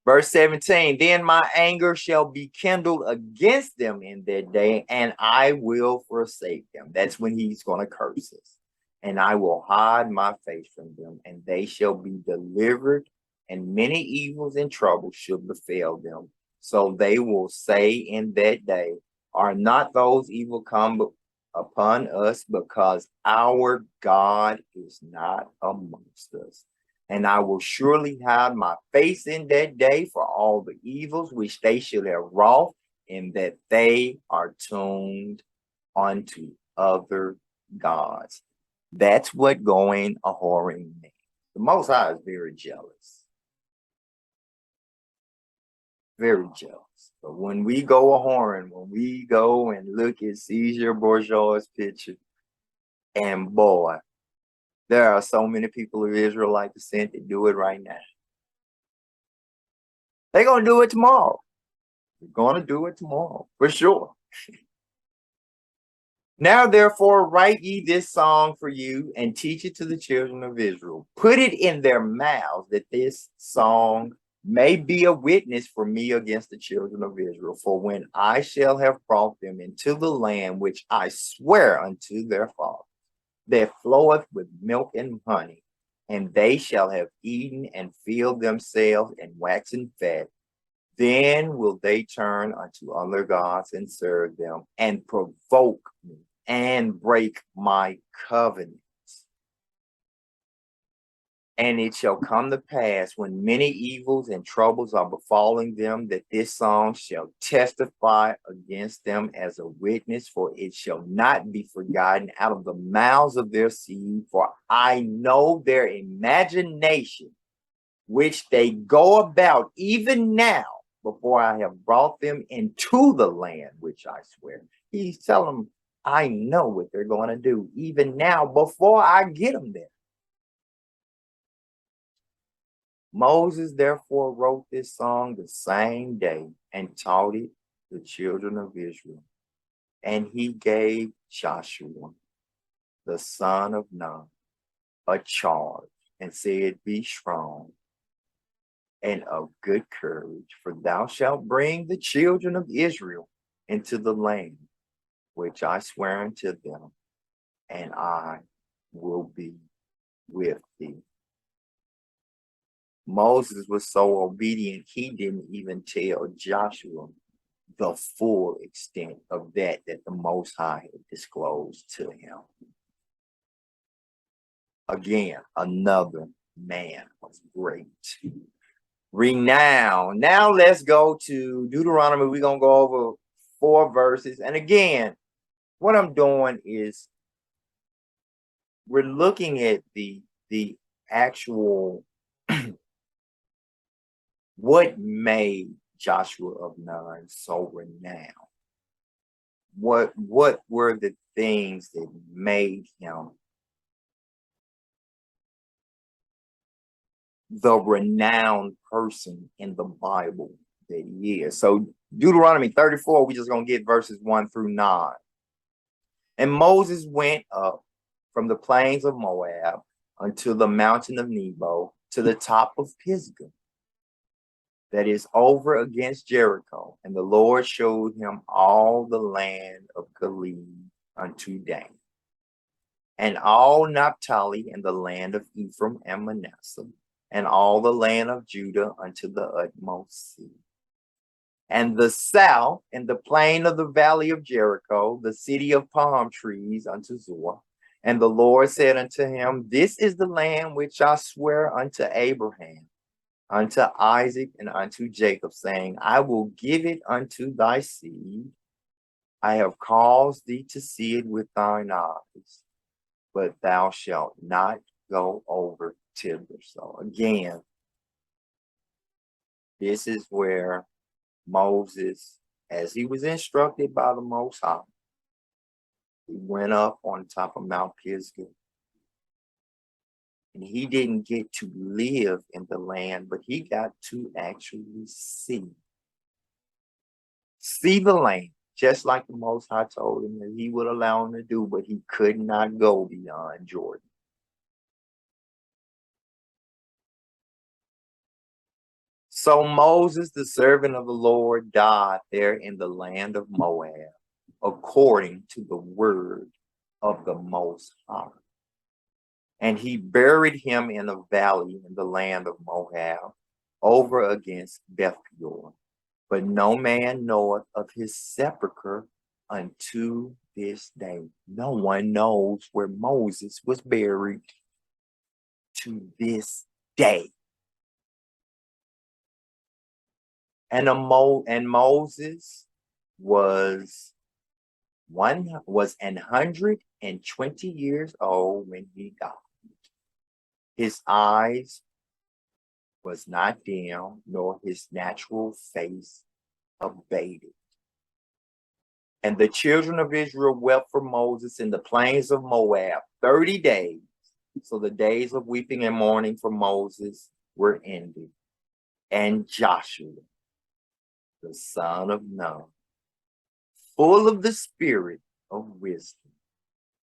Speaker 1: Verse 17, then my anger shall be kindled against them in that day, and I will forsake them. That's when he's going to curse us. And I will hide my face from them, and they shall be delivered, and many evils and troubles shall befall them. So they will say in that day, are not those evil come upon us, because our God is not amongst us? And I will surely hide my face in that day for all the evils which they should have wrought, in that they are tuned unto other gods. That's what going a-whoring means. The Most High is very jealous. Very jealous. But when we go a-whoring, when we go and look at Caesar Borgia's picture, and boy, There are so many people of Israelite descent that do it right now. They're going to do it tomorrow. They're going to do it tomorrow, for sure. Now, therefore, write ye this song for you and teach it to the children of Israel. Put it in their mouths that this song may be a witness for me against the children of Israel. For when I shall have brought them into the land which I swear unto their fathers, that floweth with milk and honey, and they shall have eaten and filled themselves and waxen fat, then will they turn unto other gods and serve them and provoke me and break my covenants. And it shall come to pass when many evils and troubles are befalling them, that this song shall testify against them as a witness, for it shall not be forgotten out of the mouths of their seed. For I know their imagination, which they go about even now, before I have brought them into the land which I swear. He's telling them, I know what they're going to do even now before I get them there. Moses therefore wrote this song the same day and taught it the children of Israel. And he gave Joshua, the son of Nun, a charge and said, be strong and of good courage, for thou shalt bring the children of Israel into the land which I swear unto them, and I will be with thee. Moses was so obedient, he didn't even tell Joshua the full extent of that the Most High had disclosed to him. Again, another man of great renown. Now let's go to Deuteronomy. We're going to go over 4 verses. And again, what I'm doing is we're looking at the actual what made Joshua of Nun so renowned. What were the things that made him the renowned person in the Bible that he is? So Deuteronomy 34, we're just going to get verses 1 through 9. And Moses went up from the plains of Moab unto the mountain of Nebo, to the top of Pisgah, that is over against Jericho. And the Lord showed him all the land of Galilee unto Dan, and all Naphtali, and the land of Ephraim and Manasseh, and all the land of Judah unto the utmost sea, and the south, and the plain of the valley of Jericho, the city of palm trees unto Zoar. And the Lord said unto him, this is the land which I swear unto Abraham, unto Isaac, and unto Jacob, saying, I will give it unto thy seed. I have caused thee to see it with thine eyes, but thou shalt not go over thither. So again, this is where Moses, as he was instructed by the Most High, he went up on top of Mount Pisgah. And he didn't get to live in the land, but he got to actually see the land, just like the Most High told him that he would allow him to do, but he could not go beyond Jordan. So Moses, the servant of the Lord, died there in the land of Moab, according to the word of the Most High. And he buried him in a valley in the land of Moab, over against Beth-peor. But no man knoweth of his sepulchre unto this day. No one knows where Moses was buried to this day. And Moses was 120 years old when he died. His eyes was not dim, nor his natural face abated. And the children of Israel wept for Moses in the plains of Moab 30 days. So the days of weeping and mourning for Moses were ended, and Joshua, the son of Nun, full of the spirit of wisdom,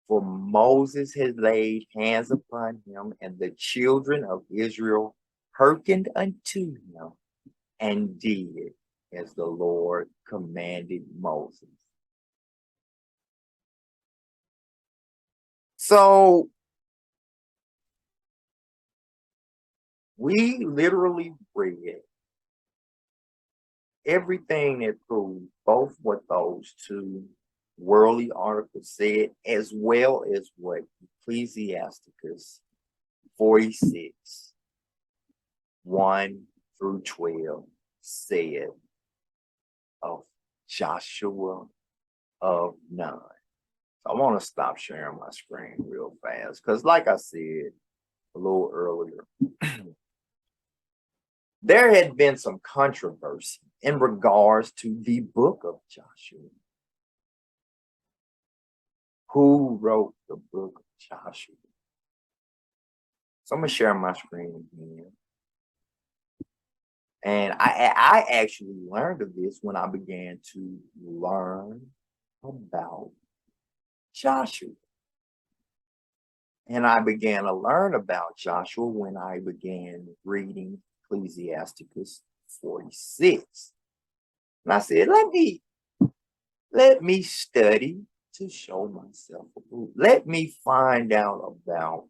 Speaker 1: for Moses had laid hands upon him, and the children of Israel hearkened unto him and did as the Lord commanded Moses. So we literally read everything that proves both what those two worldly articles said, as well as what Ecclesiasticus 46, 1 through 12 said of Joshua of Nun. I want to stop sharing my screen real fast because, like I said a little earlier, there had been some controversy in regards to the book of Joshua. Who wrote the book of Joshua? So I'm going to share my screen again. And I actually learned of this when I began to learn about Joshua. And I began to learn about Joshua when I began reading Ecclesiasticus 46. And I said, let me study to show myself approved. Let me find out about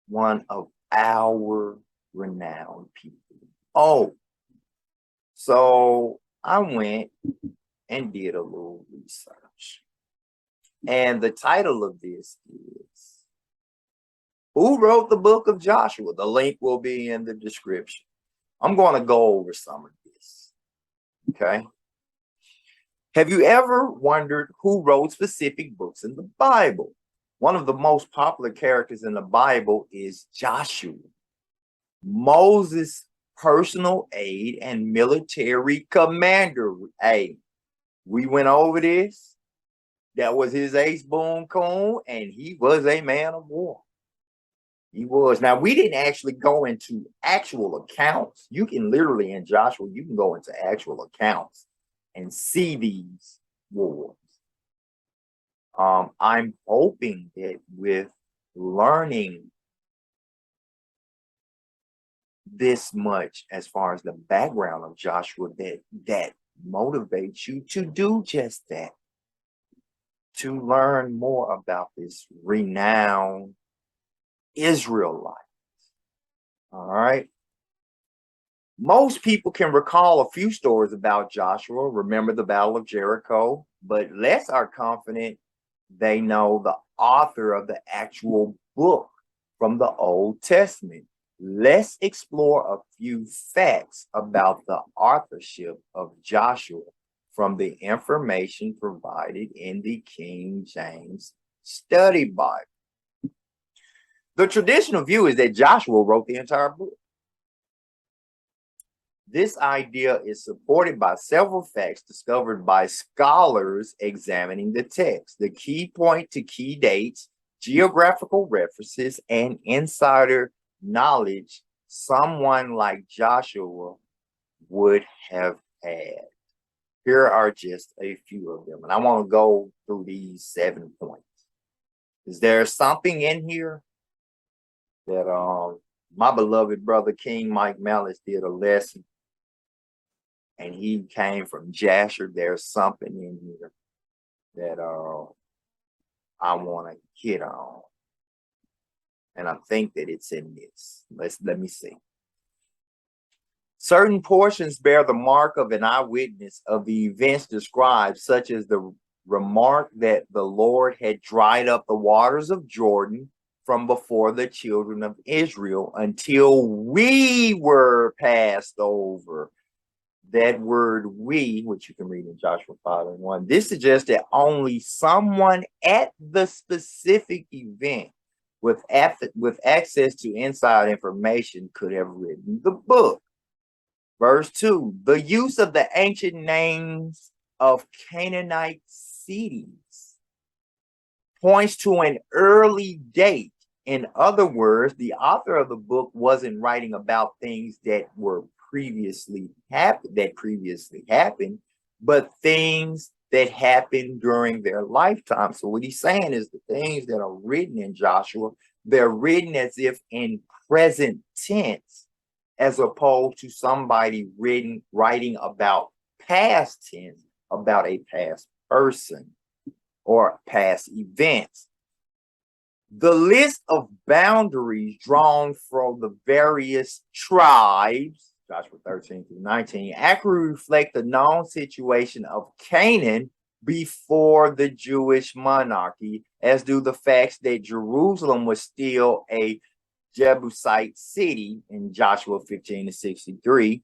Speaker 1: one of our renowned people. Oh, so I went and did a little research. And the title of this is Who Wrote the Book of Joshua? The link will be in the description. I'm going to go over some of this. Okay. Have you ever wondered who wrote specific books in the Bible? One of the most popular characters in the Bible is Joshua, Moses' personal aide and military commander. Hey, we went over this. That was his ace boon coon, and he was a man of war. He was. Now, we didn't actually go into actual accounts. You can literally, in Joshua, you can go into actual accounts and see these wars. I'm hoping that with learning this much as far as the background of Joshua, that motivates you to do just that, to learn more about this renowned Israelite. All right. Most people can recall a few stories about Joshua, remember the Battle of Jericho, but less are confident they know the author of the actual book from the Old Testament. Let's explore a few facts about the authorship of Joshua from the information provided in the King James Study Bible. The traditional view is that Joshua wrote the entire book. This idea is supported by several facts discovered by scholars examining the text. The key point to key dates, geographical references, and insider knowledge someone like Joshua would have had. Here are just a few of them, and I want to go through these 7 points. Is there something in here that my beloved brother King Mike Malice did a lesson, and he came from Jasher? There's something in here that I want to hit on, and I think that it's in this. Let me see. Certain portions bear the mark of an eyewitness of the events described, such as the remark that the Lord had dried up the waters of Jordan from before the children of Israel until we were passed over. That word "we," which you can read in Joshua 5:1, this suggests that only someone at the specific event with access to inside information could have written the book. Verse 2, the use of the ancient names of Canaanite cities points to an early date. In other words, the author of the book wasn't writing about things that were previously happened, but things that happened during their lifetime. So what he's saying is the things that are written in Joshua, they're written as if in present tense, as opposed to somebody writing about past tense, about a past person or past events. The list of boundaries drawn from the various tribes, Joshua 13 through 19, accurately reflect the known situation of Canaan before the Jewish monarchy, as do the facts that Jerusalem was still a Jebusite city in Joshua 15 to 63.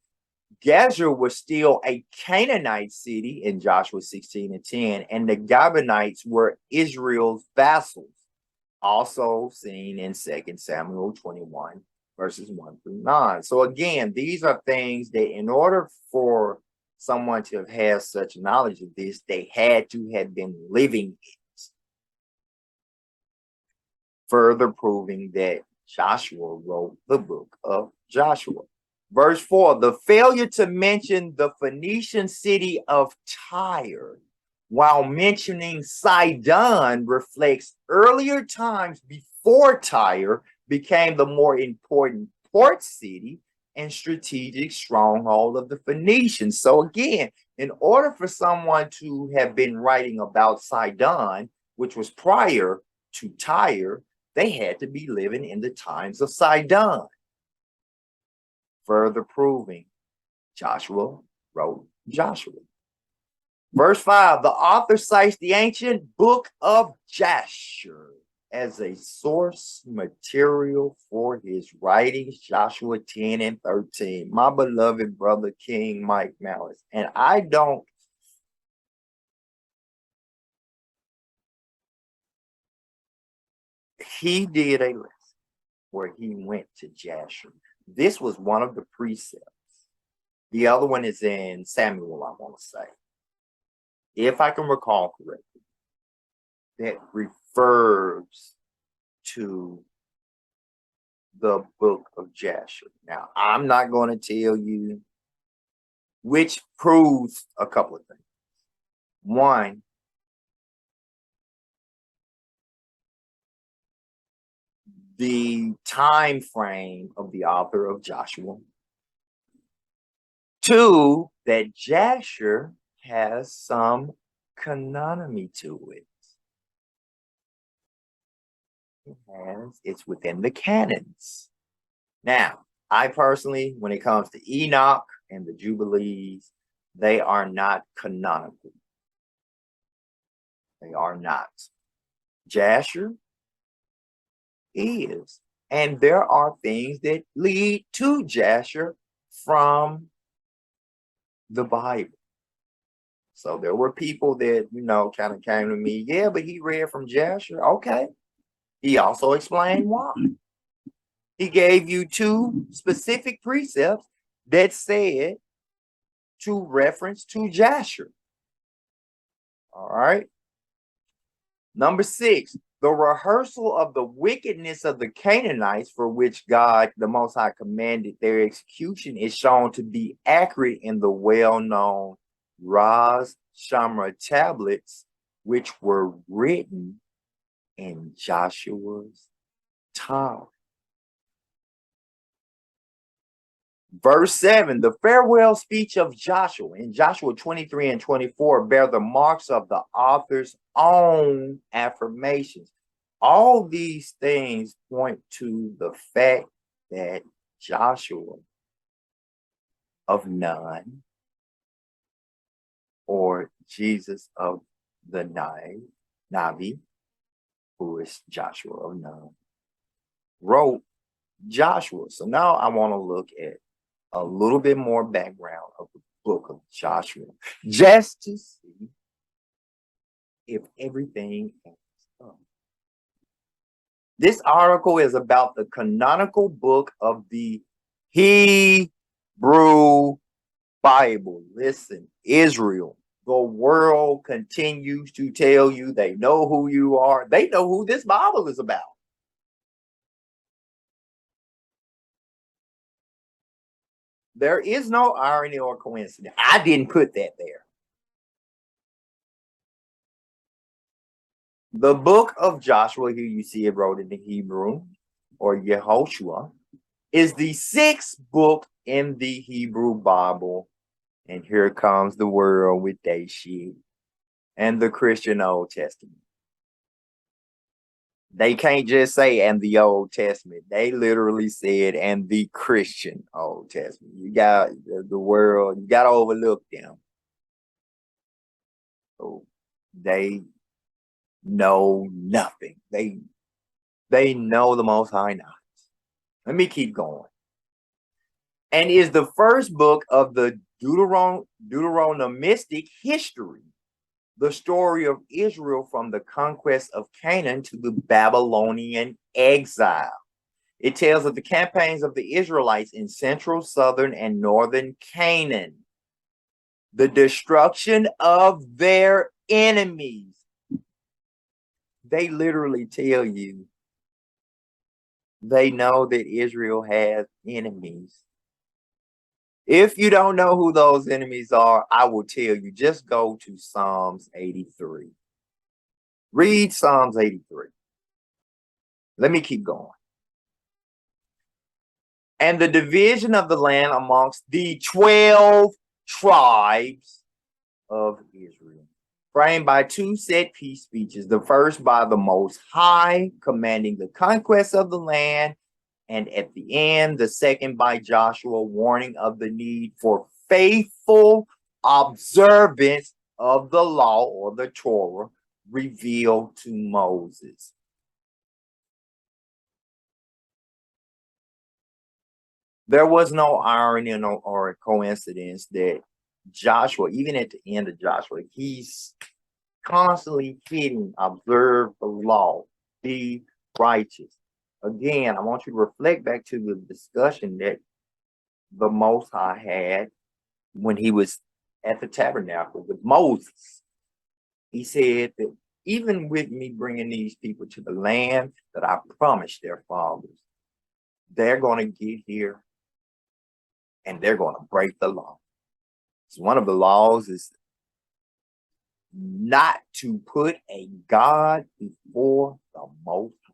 Speaker 1: Gezer was still a Canaanite city in Joshua 16 and 10, and the Gabonites were Israel's vassals, also seen in 2 Samuel 21, verses 1 through 9. So again, these are things that in order for someone to have had such knowledge of this, they had to have been living it. Further proving that Joshua wrote the book of Joshua. Verse 4, the failure to mention the Phoenician city of Tyre while mentioning Sidon reflects earlier times before Tyre became the more important port city and strategic stronghold of the Phoenicians. So again, in order for someone to have been writing about Sidon, which was prior to Tyre, they had to be living in the times of Sidon. Further proving Joshua wrote Joshua. Verse 5, the author cites the ancient book of Jasher as a source material for his writings, Joshua 10 and 13. My beloved brother, King Mike Malice. And he did a lesson where he went to Jasher. This was one of the precepts. The other one is in Samuel, I want to say, if I can recall correctly, that refers to the book of Jasher. Now, I'm not going to tell you, which proves a couple of things. One, the time frame of the author of Joshua. Two, that Jasher has some canonymity to it. It's within the canons. Now, I personally, when it comes to Enoch and the Jubilees, they are not canonical. They are not. Jasher is. And there are things that lead to Jasher from the Bible. So there were people that, kind of came to me, yeah, but he read from Jasher. Okay. He also explained why. He gave you two specific precepts that said to reference to Jasher. All right. Number 6, the rehearsal of the wickedness of the Canaanites, for which God, the Most High, commanded their execution, is shown to be accurate in the well-known Raz Shamra tablets, which were written in Joshua's time. Verse 7, the farewell speech of Joshua in Joshua 23 and 24 bear the marks of the author's own affirmations. All these things point to the fact that Joshua of Nun, or Jesus of the Navi, who is Joshua of Nun, wrote Joshua. So now I want to look at a little bit more background of the book of Joshua, just to see if everything adds up. This article is about the canonical book of the Hebrew Bible. Listen, Israel, The world continues to tell you they know who you are. They know who this Bible is about. There is no irony or coincidence. I didn't put that there. The book of Joshua, here you see it wrote in the Hebrew, or Yehoshua, is the 6th book in the Hebrew Bible. And here comes the world with they shit and the Christian Old Testament. They can't just say and the Old Testament. They literally said and the Christian Old Testament. You got the world, you got to overlook them. So they know nothing. They know the Most High not. Let me keep going. And is the first book of the Deuteronomistic history, the story of Israel from the conquest of Canaan to the Babylonian exile. It tells of the campaigns of the Israelites in central, southern, and northern Canaan, the destruction of their enemies. They literally tell you they know that Israel has enemies. If you don't know who those enemies are, I will tell you, just go to Psalms 83. Read Psalms 83. Let me keep going. And the division of the land amongst the 12 tribes of Israel, framed by 2 set piece speeches, the first by the Most High, commanding the conquest of the land, and at the end, the second by Joshua, warning of the need for faithful observance of the law or the Torah revealed to Moses. There was no irony or coincidence that Joshua, even at the end of Joshua, he's constantly hitting, observe the law, be righteous. Again, I want you to reflect back to the discussion that the Most High had when he was at the tabernacle with Moses. He said that even with me bringing these people to the land that I promised their fathers, they're going to get here and they're going to break the law. So one of the laws is not to put a God before the Most High.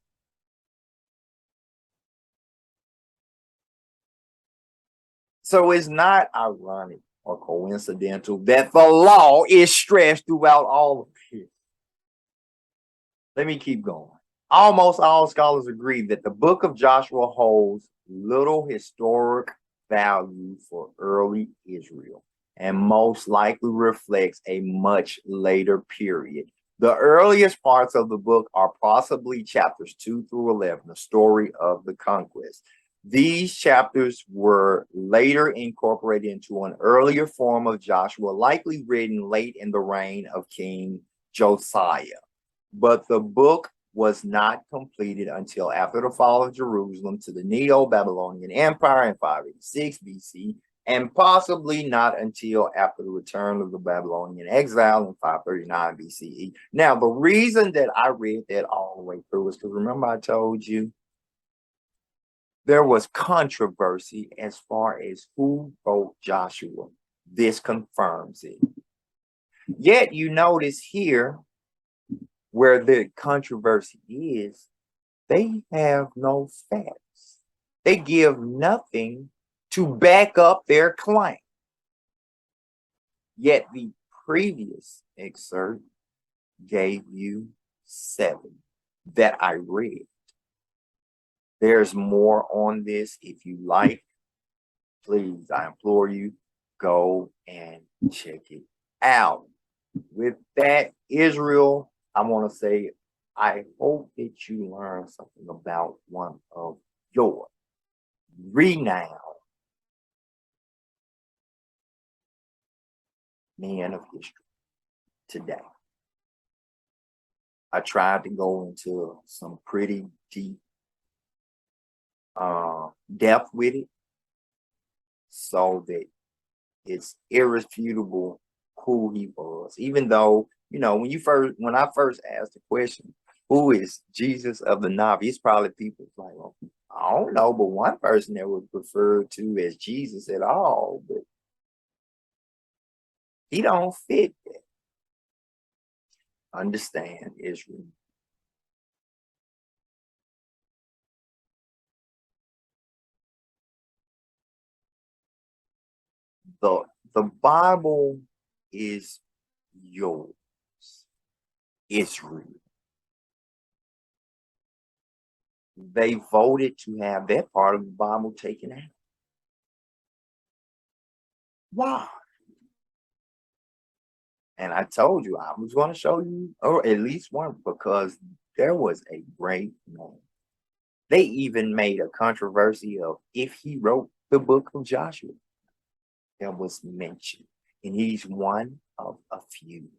Speaker 1: So it's not ironic or coincidental that the law is stressed throughout all of it. Let me keep going. Almost all scholars agree that the book of Joshua holds little historic value for early Israel and most likely reflects a much later period. The earliest parts of the book are possibly chapters 2 through 11, the story of the conquest. These chapters were later incorporated into an earlier form of Joshua, likely written late in the reign of King Josiah. But the book was not completed until after the fall of Jerusalem to the Neo-Babylonian Empire in 586 BC, and possibly not until after the return of the Babylonian exile in 539 BCE. Now, the reason that I read that all the way through is because remember I told you there was controversy as far as who wrote Joshua. This confirms it. Yet you notice here where the controversy is, they have no facts. They give nothing to back up their claim. Yet the previous excerpt gave you 7 that I read. There's more on this. If you like, please, I implore you, go and check it out. With that, Israel, I want to say, I hope that you learn something about one of your renowned men of history today. I tried to go into some pretty deep depth with it so that it's irrefutable who he was. Even though, you know, when I first asked the question, who is Jesus of the Navi? It's probably people like, well, I don't know, but one person that would refer to as Jesus at all, but he don't fit that. Understand, Israel. The the Bible is yours, Israel. They voted to have that part of the Bible taken out. Why? And I told you I was going to show you, or at least one, because there was a great man. They even made a controversy of if he wrote the book of Joshua that was mentioned. And he's one of a few,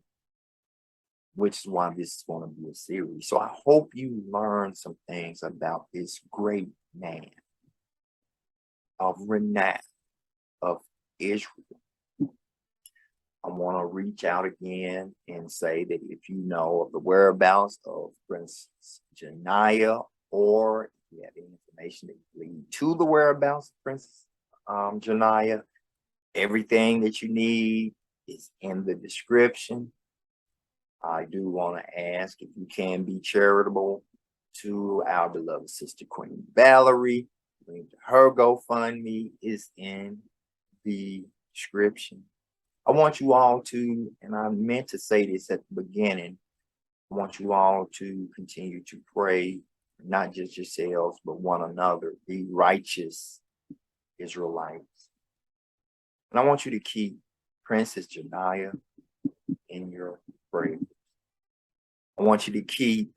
Speaker 1: which is why this is going to be a series. So I hope you learn some things about this great man of renown of Israel. I want to reach out again and say that if you know of the whereabouts of Princess Joniah, or if you have any information that lead to the whereabouts of Princess Joniah, everything that you need is in the description. I do want to ask if you can be charitable to our beloved sister Queen Valerie. Her GoFundMe is in the description. I want you all to, and I meant to say this at the beginning, I want you all to continue to pray, not just yourselves, but one another, be righteous Israelites. And I want you to keep Princess Joniah in your prayers. I want you to keep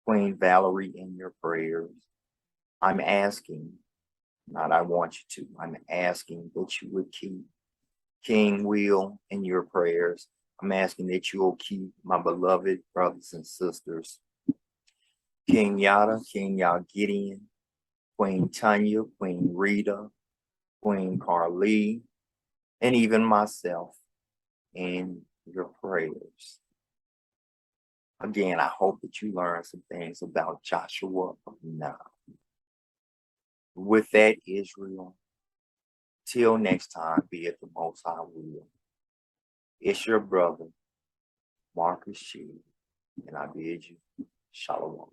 Speaker 1: Queen Valerie in your prayers. I'm asking, not I want you to, I'm asking that you would keep King Will in your prayers. I'm asking that you will keep my beloved brothers and sisters, King Yada, King Gideon, Queen Tanya, Queen Rita, Queen Carly, and even myself in your prayers. Again, I hope that you learn some things about Joshua now. With that, Israel, till next time, be it the Most High will. It's your brother, Marcus G, and I bid you shalom.